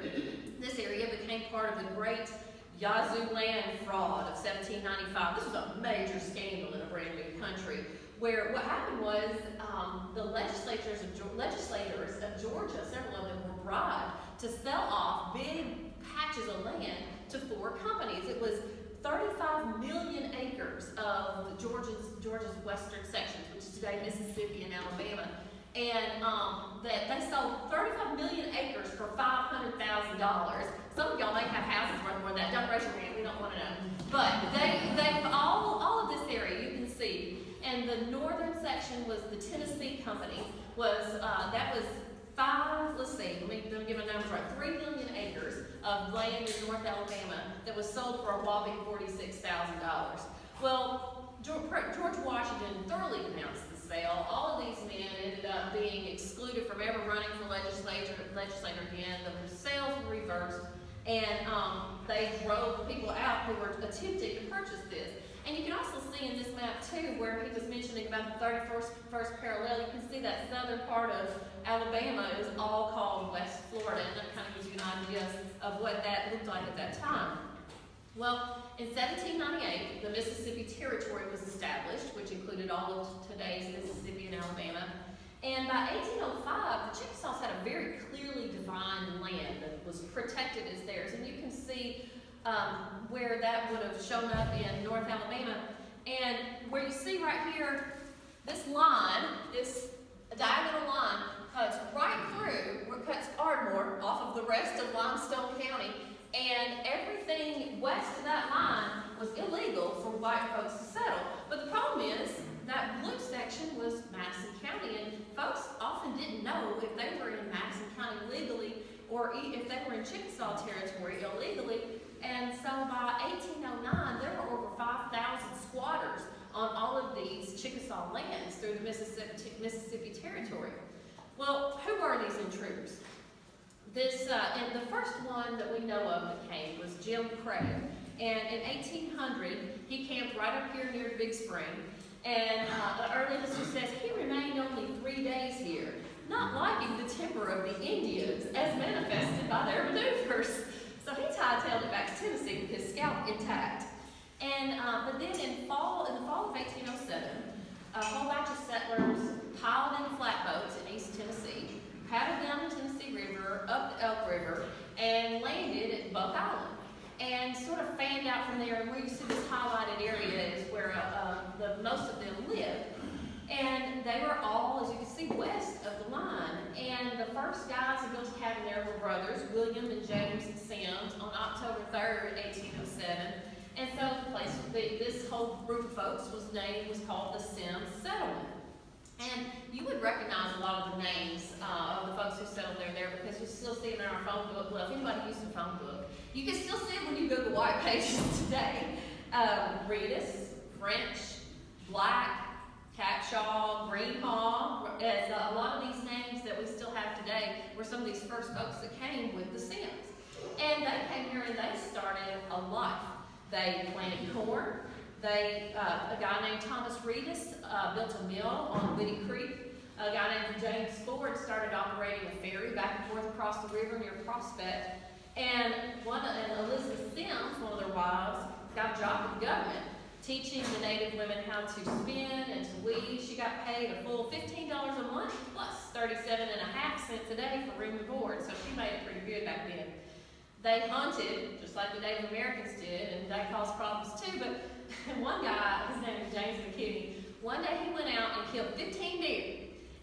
this area became part of the great Yazoo land fraud of 1795. This was a major scandal in a brand new country, where what happened was the legislators of Georgia, several of them were bribed to sell off big patches of land to 4 companies. It was 35 million acres of Georgia's western sections, which is today Mississippi and Alabama. And that they sold 35 million acres for $500,000. Some of y'all may have houses worth more than that. Don't raise your hand, we don't want to know. But they all of this area you can see. And the northern section was the Tennessee Company. That was let me give my numbers right, 3 million acres of land in North Alabama that was sold for a whopping $46,000. Well, George Washington thoroughly denounced the sale. All of these men ended up being excluded from ever running for legislator again. The sales were reversed, and they drove people out who were attempting to purchase this. And you can also see in this map too, where he was mentioning about the 31st parallel, you can see that southern part of Alabama is all called West Florida, and that kind of gives you an idea of what that looked like at that time. Well, in 1798, the Mississippi Territory was established, which included all of today's Mississippi and Alabama. And by 1805, the Chickasaws had a very clearly defined land that was protected as theirs, and you can see where that would have shown up in North Alabama. And where you see right here, this line, this diagonal line, cuts right through, cuts Ardmore off of the rest of Limestone County, and everything west of that line was illegal for white folks to settle. But the problem is, that blue section was Madison County, and folks often didn't know if they were in Madison County legally or if they were in Chickasaw territory illegally. And so by 1809, there were over 5,000 squatters on all of these Chickasaw lands through the Mississippi Territory. Well, who were these intruders? And the first one that we know of that came was Jim Craig. And in 1800, he camped right up here near Big Spring. And the early history says he remained only 3 days here, not liking the temper of the Indians as manifested by their maneuvers. So he hightailed it back to Tennessee with his scalp intact. And but then in the fall of 1807, a whole batch of settlers piled in flatboats in East Tennessee, paddled down the Tennessee River, up the Elk River, and landed at Buck Island. And sort of fanned out from there, and where you see this highlighted area is where most of them lived. And they were all, as you can see, west of the line. And the first guys who built a cabin there were brothers, William and James Sims, on October 3rd, 1807. And so this whole group of folks was called the Sims Settlement. And you would recognize a lot of the names of the folks who settled there because you still see them in our phone book. Well, if anybody used a phone book, you can still see it when you Google white pages today. Reedus, French, Black, Catshaw, Greenhaw, as a lot of these names that we still have today were some of these first folks that came with the Sims. And they came here and they started a life. They planted corn. A guy named Thomas Reedus built a mill on Whitty Creek. A guy named James Ford started operating a ferry back and forth across the river near Prospect. And Elizabeth Sims, one of their wives, got a job with the government, teaching the native women how to spin and to weave. She got paid a full $15 a month plus 37.5 cents a day for room and board, so she made it pretty good back then. They hunted, just like the Native Americans did, and they caused problems too, but one guy, his name is James McKinney, one day he went out and killed 15 deer,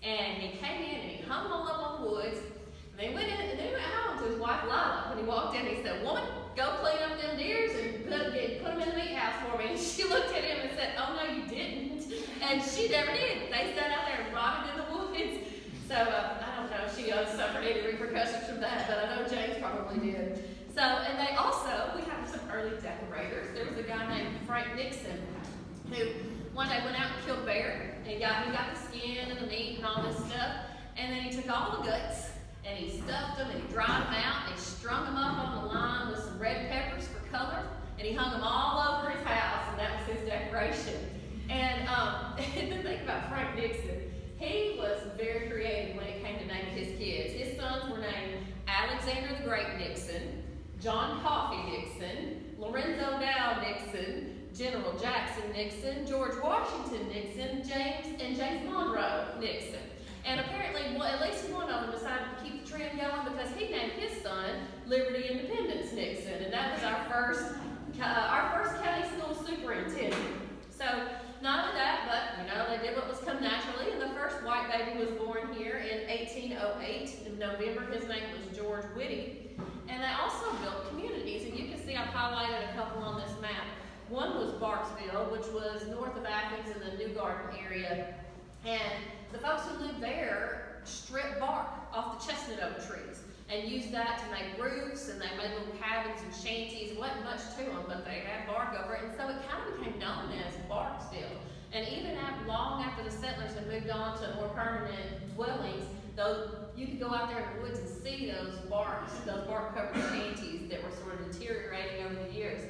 And he came in and he hung them all up on the woods. And they went in and then he went home to his wife Lila. When he walked in, he said, "Woman, go clean up them deers and put them in the meat house for me." And she looked at him and said, "Oh no, you didn't." And she never did. They sat out there and rotted in the woods. So I don't know if she suffered any repercussions from that, but I know James probably did. So, and they also, we have some early decorators. There was a guy named Frank Nixon who one day went out and killed a bear, and he got the skin and the meat and all this stuff, and then he took all the guts and he stuffed them and he dried them out and he strung them up on the line with some red peppers for color, and he hung them all over his house, and that was his decoration. And the thing about Frank Nixon, he was very creative when it came to naming his kids. His sons were named Alexander the Great Nixon, John Coffey Nixon, Lorenzo Dow Nixon, General Jackson Nixon, George Washington Nixon, James Monroe Nixon. And apparently, at least one of them decided to keep the trend going because he named his son Liberty Independence Nixon, and that was our first county school superintendent. So not only that, but they did what was come naturally, and the first white baby was born here in 1808 in November. His name was George Whitty. And they also built communities, and you can see I've highlighted a couple on this map. One was Barksville, which was north of Athens in the New Garden area. And the folks who lived there stripped bark off the chestnut oak trees and used that to make roofs, and they made little cabins and shanties. It wasn't much to them, but they had bark over it, and so it kind of became known as Barksville. And even long after the settlers had moved on to more permanent dwellings, you could go out there in the woods and see those bark-covered shanties that were sort of deteriorating over the years.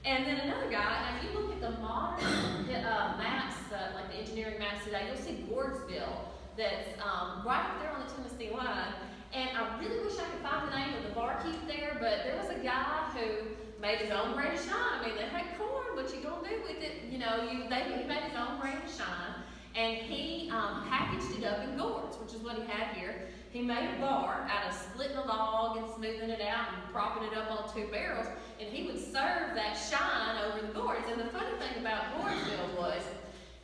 And then another guy, and if you look at the modern maps, like the engineering maps today, you'll see Gordesville that's right up there on the Tennessee line. And I really wish I could find the name of the barkeep there, but there was a guy who made his own rain to shine. I mean, they had corn, what you gonna do with it? He made his own rain to shine, and he packaged it up in gourds, which is what he had here. He made a bar out of splitting a log and smoothing it out and propping it up on 2 barrels, and he would serve that shine over the gourds. And the funny thing about Gordesville was,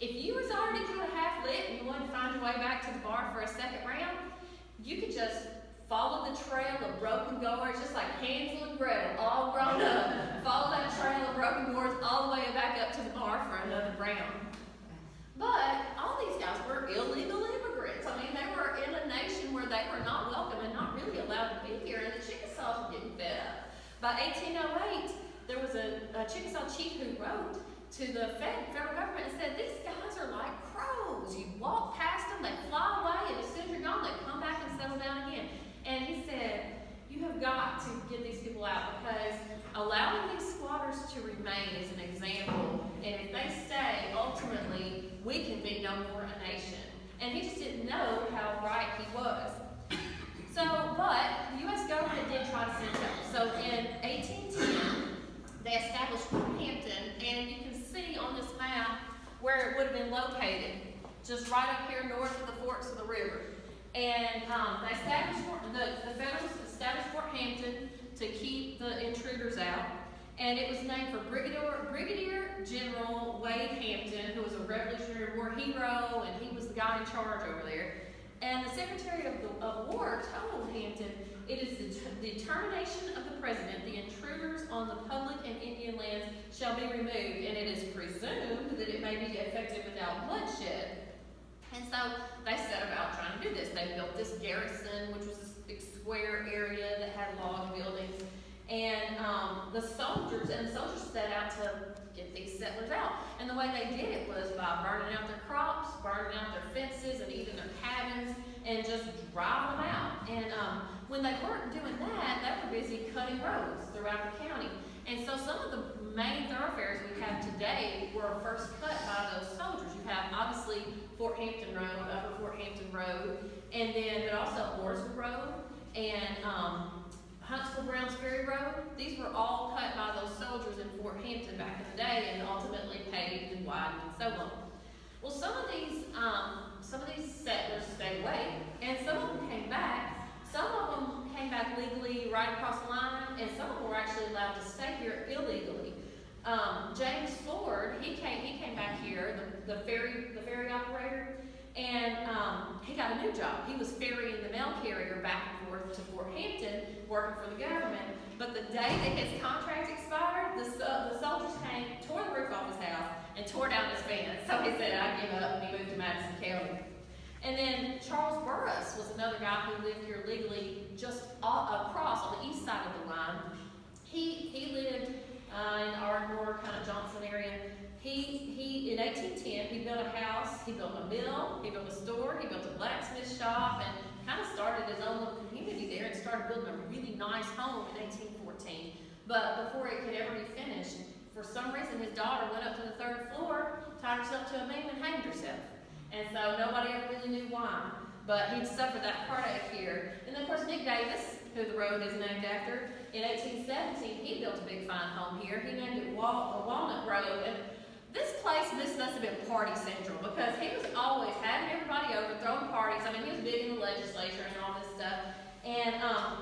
if you was already kind of half lit and you wanted to find your way back to the bar for a second round, you could just follow the trail of broken gourds, just like Hansel and Gretel, all grown up. Follow that trail of broken gourds all the way back up to the bar for another round. But all these guys were illegal immigrants. I mean, they were in a nation where they were not welcome and not really allowed to be here, and the Chickasaws were getting fed up. By 1808, there was a Chickasaw chief who wrote to the federal government and said, "These guys are like crows. You walk past them, they fly away, and as soon as you're gone, they come back and settle down again." And he said, "You have got to get these people out, because allowing these squatters to remain is an example, and if they stay, ultimately, we can be no more a nation." And he just didn't know how right he was. So, but the U.S. government did try to send help. So in 1810, they established Fort Hampton, and you can see on this map where it would have been located, just right up here north of the forks of the river. And they established the Federals established Fort Hampton to keep the intruders out, and it was named for Brigadier General Wade Hampton, who was a Revolutionary War hero, and he was the guy in charge over there. And the Secretary of War told Hampton, "It is the determination of the President, the intruders on the public and Indian lands shall be removed, and it is presumed that it may be effected without bloodshed." And so they set about trying to do this. They built this garrison, which was this big square area that had log buildings. And the soldiers set out to get these settlers out. And the way they did it was by burning out their crops, burning out their fences, and even their cabins, and just drive them out. And when they weren't doing that, they were busy cutting roads throughout the county. And so some of the main thoroughfares we have today were first cut by those soldiers. You have obviously Fort Hampton Road, Upper Fort Hampton Road, and then but also Orsford Road and Huntsville Browns Ferry Road. These were all cut by those soldiers in Fort Hampton back in the day, and ultimately paved and widened and so on. Well, some of these settlers stayed away, and some of them came back. Some of them came back legally right across the line, and some of them were actually allowed to stay here illegally. James Ford, he came back here, the ferry operator, and he got a new job. He was ferrying the mail carrier back and forth to Fort Hampton, working for the government. But the day that his contract expired, the soldiers came, tore the roof off his house, and tore down his fence. So he said, I give up, and he moved to Madison County. And then Charles Burris was another guy who lived here legally just across on the east side of the line. He lived in Ardmore, kind of Johnson area. He in 1810, he built a house, he built a mill, he built a store, he built a blacksmith shop, and kind of started his own little community there and started building a really nice home in 1814. But before it could ever be finished, for some reason his daughter went up to the 3rd floor, tied herself to a beam, and hanged herself. And so nobody ever really knew why. But he'd suffered that heartache here. And then of course Nick Davis, who the road is named after, in 1817 he built a big fine home here. He named it Walnut Road. And this must have been party central, because he was always having everybody over, throwing parties. I mean, he was big in the legislature and all this stuff. And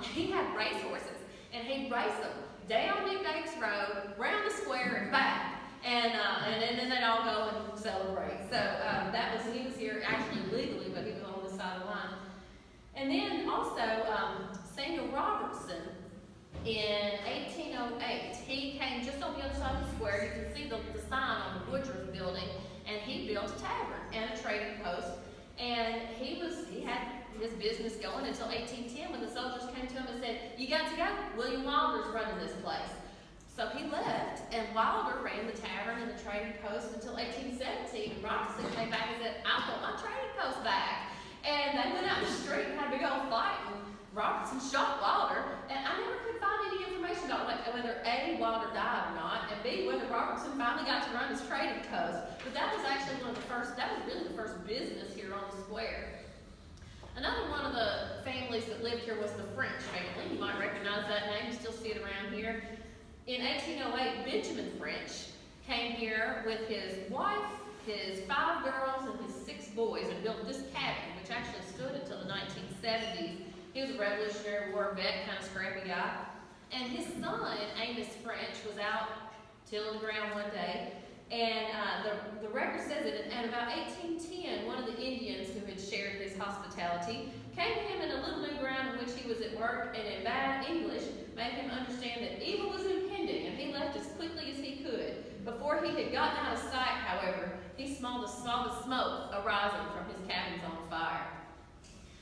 he had race horses, and he'd race them down Nick Davis Road, round the square, and back. And then they'd all go and celebrate. So he was here actually legally, but he was on this side of the line. And then also Samuel Robertson, in 1808, he came just on the other side of the square. You can see the sign on the Woodruff building, and he built a tavern and a trading post. And he had his business going until 1810, when the soldiers came to him and said, "You got to go. William Wilder's running this place." So he left, and Wilder ran the tavern and the trading post until 1817. And Robertson came back and said, "I want my trading post back." And they went out in the street and had a big old fight. And Robertson shot Wilder, and I never could find any information about whether A, Wilder died or not, and B, whether Robertson finally got to run his trading post. But that was actually that was really the first business here on the square. Another one of the families that lived here was the French family. You might recognize that name, you still see it around here. In 1808, Benjamin French came here with his wife, his 5 girls, and his 6 boys, and built this cabin, which actually stood until the 1970s. He was a Revolutionary War vet, kind of scrappy guy. And his son, Amos French, was out tilling the ground one day, and the record says that at about 1810, one of the Indians who had shared his hospitality came to him in a little new ground in which he was at work, and in bad English made him understand that evil was impending, and he left as quickly as he could. Before he had gotten out of sight, however, he saw the smoke arising from his cabins on fire.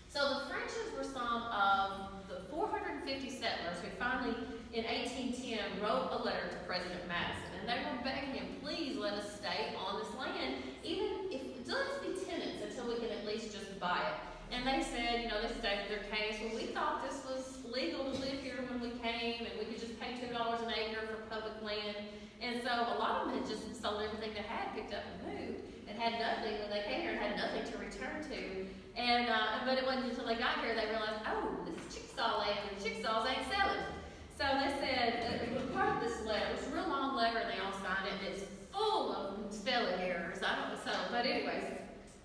So the Frenches were some of the 450 settlers who finally, in 1810, wrote a letter to President Madison, and they were begging him, "Please let us stay on this land, even if let us be tenants until we can at least just buy it." And they said, they stated their case, "Well, we thought this was legal to live here when we came, and we could just pay $2 an acre for public land." And so a lot of them had just sold everything they had, picked up and moved, and had nothing when they came here, and had nothing to return to. And but it wasn't until they got here they realized, oh, this is Chickasaw land, and Chickasaws ain't selling. So they said, it was part of this letter, it was a real long letter, and they all signed it, and it's full of spelling errors. I don't know, but anyways,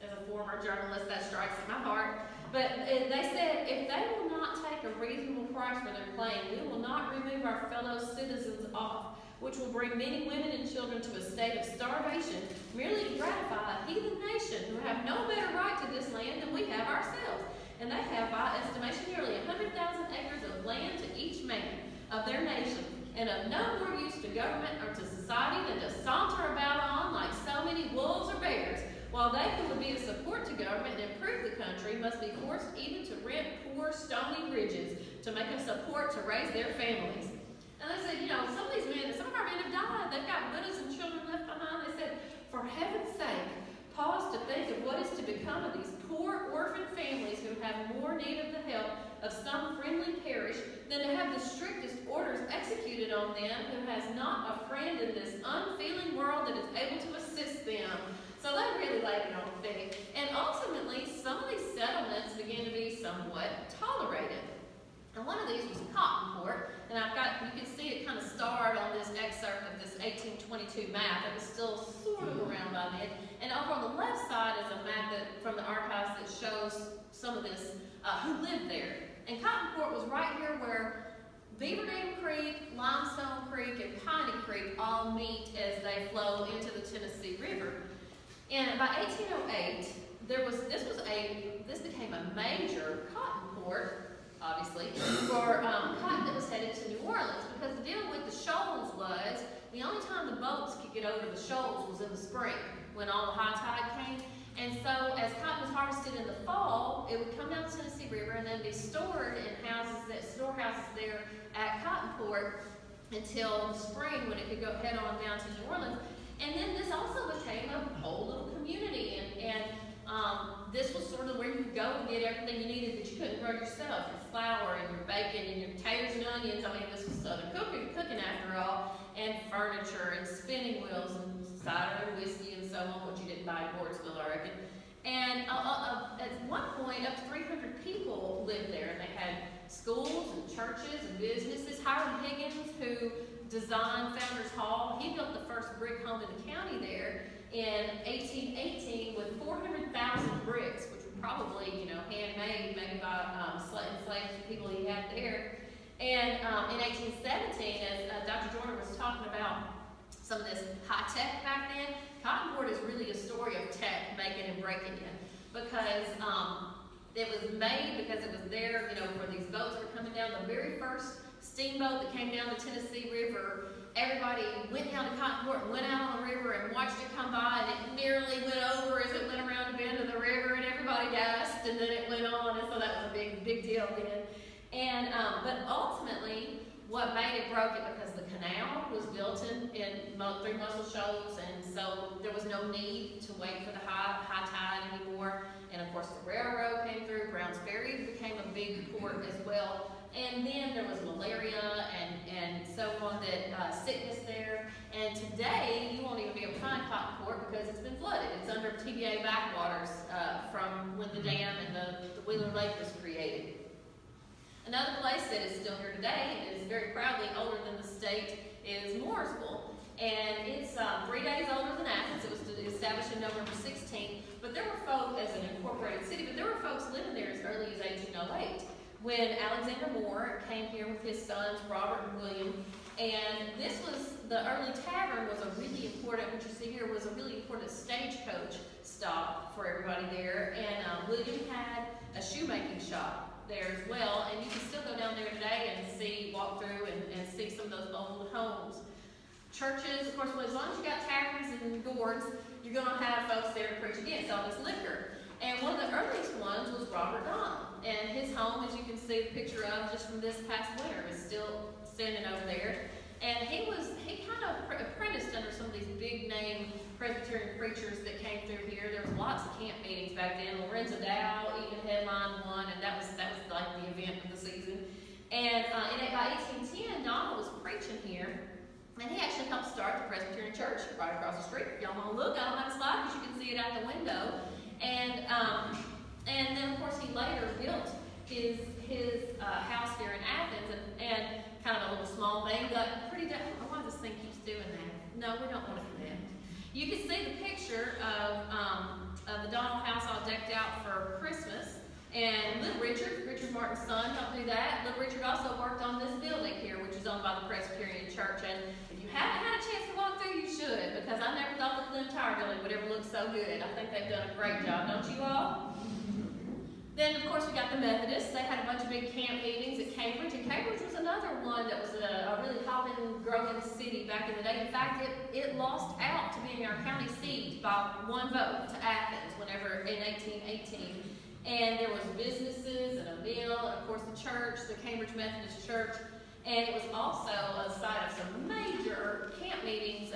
as a former journalist, that strikes at my heart. But they said, if they will not take a reasonable price for their claim, we will not remove our fellow citizens off, which will bring many women and children to a state of starvation, merely to gratify a heathen nation who have no better right to this land than we have ourselves. And they have, by estimation, nearly 100,000 acres of land to each man of their nation, and of no more use to government or to society than to saunter about on like so many wolves or bears, while they who would be a support to government and improve the country must be forced even to rent poor stony bridges to make a support to raise their families. And they said, some of these men, some of our men have died. They've got widows and children left behind. They said, for heaven's sake, pause to think of what is to become of these poor orphan families who have more need of the help of some friendly parish than to have the strictest orders executed on them who has not a friend in this unfeeling world that is able to assist them. So they really laid it on thick. And ultimately, some of these settlements began to be somewhat tolerated. And one of these was Cottonport, and you can see it kind of starred on this excerpt of this 1822 map. It was still sort of around by then. And over on the left side is a map from the archives that shows some of this, who lived there. And Cottonport was right here where Beaver Dam Creek, Limestone Creek, and Piney Creek all meet as they flow into the Tennessee River. And by 1808, this became a major cotton port, obviously, for cotton that was headed to New Orleans, because the deal with the shoals was the only time the boats could get over the shoals was in the spring, when all the high tide came. And so as cotton was harvested in the fall, it would come down the Tennessee River and then be stored in storehouses there at Cotton Port until spring, when it could go head on down to New Orleans. And then this also became a whole little community, and this was sort of where you could go and get everything you needed that you couldn't grow yourself, your flour and your bacon and your potatoes and onions. I mean, this was Southern cooking after all, and furniture and spinning wheels and cider and whiskey and so on, which you didn't buy in Portsville, I reckon. And at one point, up to 300 people lived there, and they had schools and churches and businesses. Hiram Higgins, who designed Founders Hall, he built the first brick home in the county there in 1818 with 400,000 bricks, which were probably, handmade, maybe by enslaved people he had there. And in 1817, as Dr. Jordan was talking about some of this high tech back then, Cotton Port is really a story of tech making and breaking it, because it was made because it was there, for these boats that were coming down. The very first steamboat that came down the Tennessee River, everybody went down to Cotton Port and went out on the river and watched it come by, and it nearly went over as it went around the bend of the river, and everybody gasped, and then it went on, and so that was a big deal then. And but ultimately, what made it broke it, because the canal was built in through Muscle Shoals, and so there was no need to wait for the high tide anymore. And of course, the railroad came through. Brown's Ferry became a big port as well. And then there was malaria and so on, that sickness there. And today, you won't even be able to find Cotton Port because it's been flooded. It's under TBA backwaters from when the dam and the Wheeler Lake was created. Another place that is still here today and is very proudly older than the state is Mooresville. And it's 3 days older than Athens. It was established in November 16th. But there were folks, as an incorporated city, but there were folks living there as early as 1808. When Alexander Moore came here with his sons, Robert and William. And this was, the early tavern was a really important, what you see here was a really important stagecoach stop for everybody there. And William had a shoemaking shop there as well, and you can still go down there today and walk through and see some of those old homes. Churches, of course, well, as long as you got taverns and gourds, you're going to have folks there to preach against all this liquor. And one of the earliest ones was Robert Donald, and his home, as you can see the picture of just from this past winter, is still standing over there. And he kind of apprenticed under some of these big name Presbyterian preachers that came through here. There was lots of camp meetings back then. Lorenzo Dow even headlined one, and that was like the event of the season. And by 1810, Donald was preaching here, and he actually helped start the Presbyterian Church right across the street. If y'all want to look, I don't have a slide because you can see it out the window. And then of course he later built his house here in Athens, and kind of a little small thing, but pretty. Why does this thing keeps doing that? No, we don't want to connect. You can see the picture of the Donald house all decked out for Christmas, and little Richard Martin's son, helped do that. Little Richard also worked on this building here, which is owned by the Presbyterian Church. And if you haven't had a chance to walk through, you should, because I never thought the Clem Tower building would ever look so good. I think they've done a great job, don't you all? Then, of course, we got the Methodists. They had a bunch of big camp meetings at Cambridge, and Cambridge was another one that was a really hopping, growing city back in the day. In fact, it lost out to being our county seat by one vote to Athens whenever in 1818. And there was businesses and a mill, and of course the church, the Cambridge Methodist Church, and it was also a site of some major camp meetings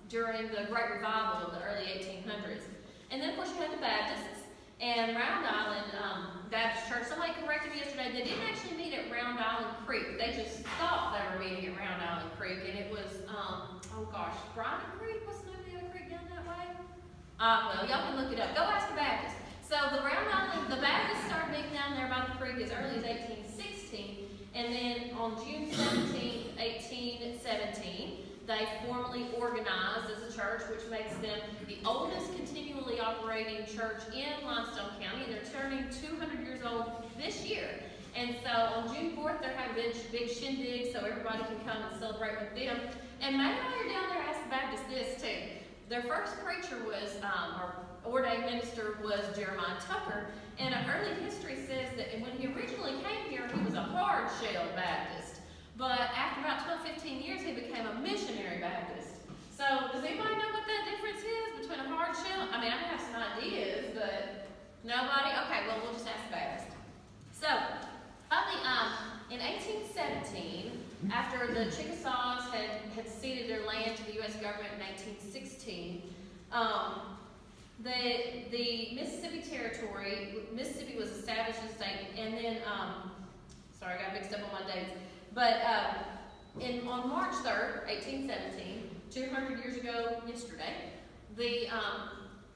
during the Great Revival of the early 1800s. And then, of course, you had the Baptists. And Round Island Baptist Church, somebody corrected me yesterday, they didn't actually meet at Round Island Creek. They just thought they were meeting at Round Island Creek, and it was, Bryan Creek? What's the name of the other creek down that way? Well, y'all can look it up. Go ask the Baptist. So the Round Island, the Baptists started meeting down there by the creek as early as 1816, and then on June 17, 1817, they formally organized as a church, which makes them the oldest continually operating church in Limestone County, and they're turning 200 years old this year. And so on June 4th, they're having a big shindig, so everybody can come and celebrate with them. And maybe while you're down there, ask the Baptists this too. Their first preacher was, or ordained minister was Jeremiah Tucker. And early history says that when he originally came here, he was a hard-shell Baptist. But after about 12, 15 years, he became a missionary Baptist. So does anybody know what that difference is between a hard shell? I mean, I have some ideas, but nobody? Okay, well, we'll just ask the Baptist. So, in 1817, after the Chickasaws had ceded their land to the U.S. government in 1816, the Mississippi Territory, Mississippi was established as a state, and then, sorry, I got mixed up on my dates, but on March 3rd, 1817, 200 years ago yesterday, the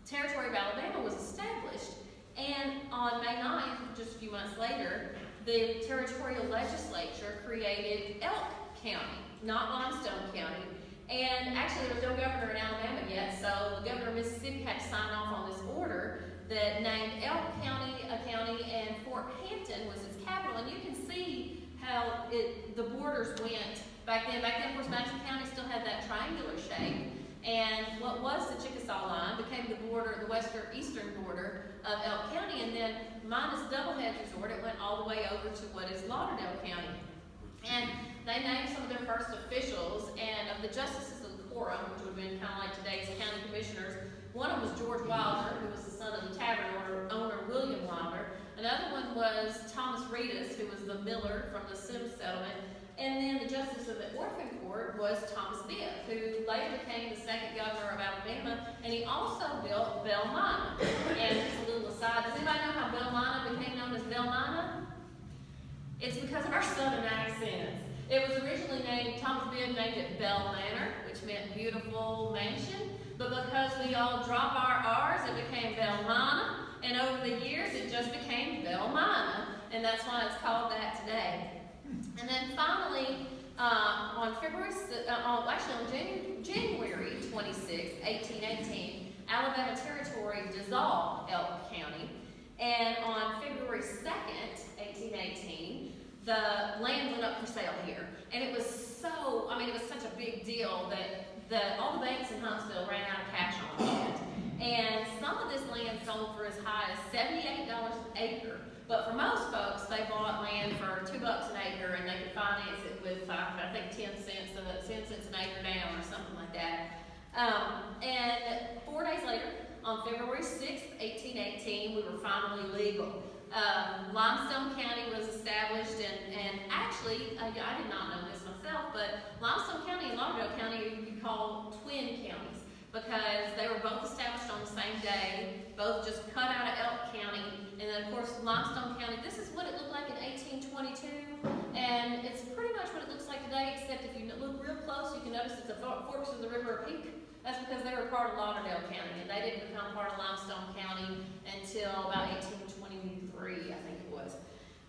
Territory of Alabama was established, and on May 9th, just a few months later, the territorial legislature created Elk County, not Limestone County. And actually, there was no governor in Alabama yet, so the governor of Mississippi had to sign off on this order that named Elk County a county, and Fort Hampton was its capital. And you can see how the borders went back then. Back then, of course, Madison County still had that triangular shape. And what was the Chickasaw line became the border, the eastern border of Elk County, and then minus Doubleheads Resort, it went all the way over to what is Lauderdale County. And they named some of their first officials, and of the justices of the quorum, which would have been kind of like today's county commissioners, one of them was George Wilder, who was the son of the tavern owner William Wilder. Another one was Thomas Reedus, who was the miller from the Sims settlement. And then the justice of the orphan court was Thomas Bibb, who later became the second governor of Alabama, and he also built Belmina. And just a little aside, does anybody know how Belmina became known as Belmina? It's because of our southern accents. It was originally named, Thomas Bibb named it Bell Manor, which meant beautiful mansion, but because we all drop our R's, it became Belmina, and over the years, it just became Belmina, and that's why it's called that today. And then finally, on January 26, 1818, Alabama Territory dissolved Elk County. And on February 2nd, 1818, the land went up for sale here. And it was so, I mean, it was such a big deal that all the banks in Huntsville ran out of cash on hand. And some of this land sold for as high as $78 an acre. But for most folks, they bought land for $2 an acre, and they could finance it with, I think, 10 cents an acre down or something like that. And 4 days later, on February 6th, 1818, we were finally legal. Limestone County was established, and actually, I did not know this myself, but Limestone County and Lauderdale County you could call twin counties, because they were both established on the same day, both just cut out of Elk County. And then, of course, Limestone County, this is what it looked like in 1822, and it's pretty much what it looks like today, except if you look real close, you can notice it's the forks of the River Pink. That's because they were part of Lauderdale County, and they didn't become part of Limestone County until about 1823, I think it was.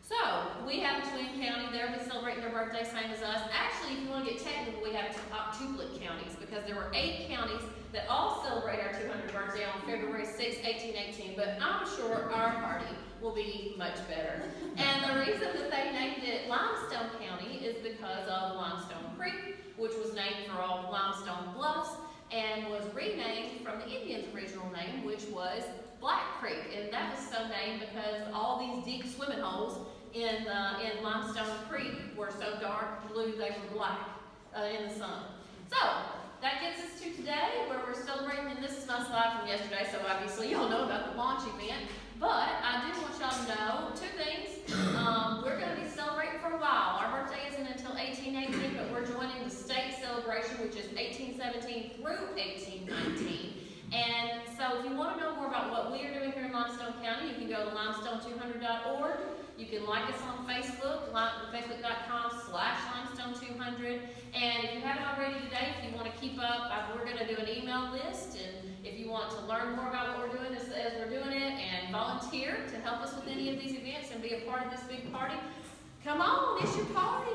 So, we have a twin county. They'll be celebrating their birthday, same as us. Actually, if you want to get technical, we have octuplet counties, because there were 8 counties that all celebrate our 200th birthday on February 6, 1818, but I'm sure our party will be much better. And the reason that they named it Limestone County is because of Limestone Creek, which was named for all the limestone bluffs, and was renamed from the Indians' original name, which was Black Creek. And that was so named because all these deep swimming holes in Limestone Creek were so dark blue they were black in the sun. So, that gets us to today, where we're celebrating, and this is my slide from yesterday, so obviously y'all know about the launch event, but I do want y'all to know 2 things. We're going to be celebrating for a while. Our birthday isn't until 1818, but we're joining the state celebration, which is 1817 through 1819. And so if you want to know more about what we are doing here in Limestone County, you can go to limestone200.org. You can like us on Facebook, facebook.com/limestone200. And if you haven't already today, if you want to keep up, we're going to do an email list. And if you want to learn more about what we're doing as we're doing it, and volunteer to help us with any of these events and be a part of this big party, come on, it's your party.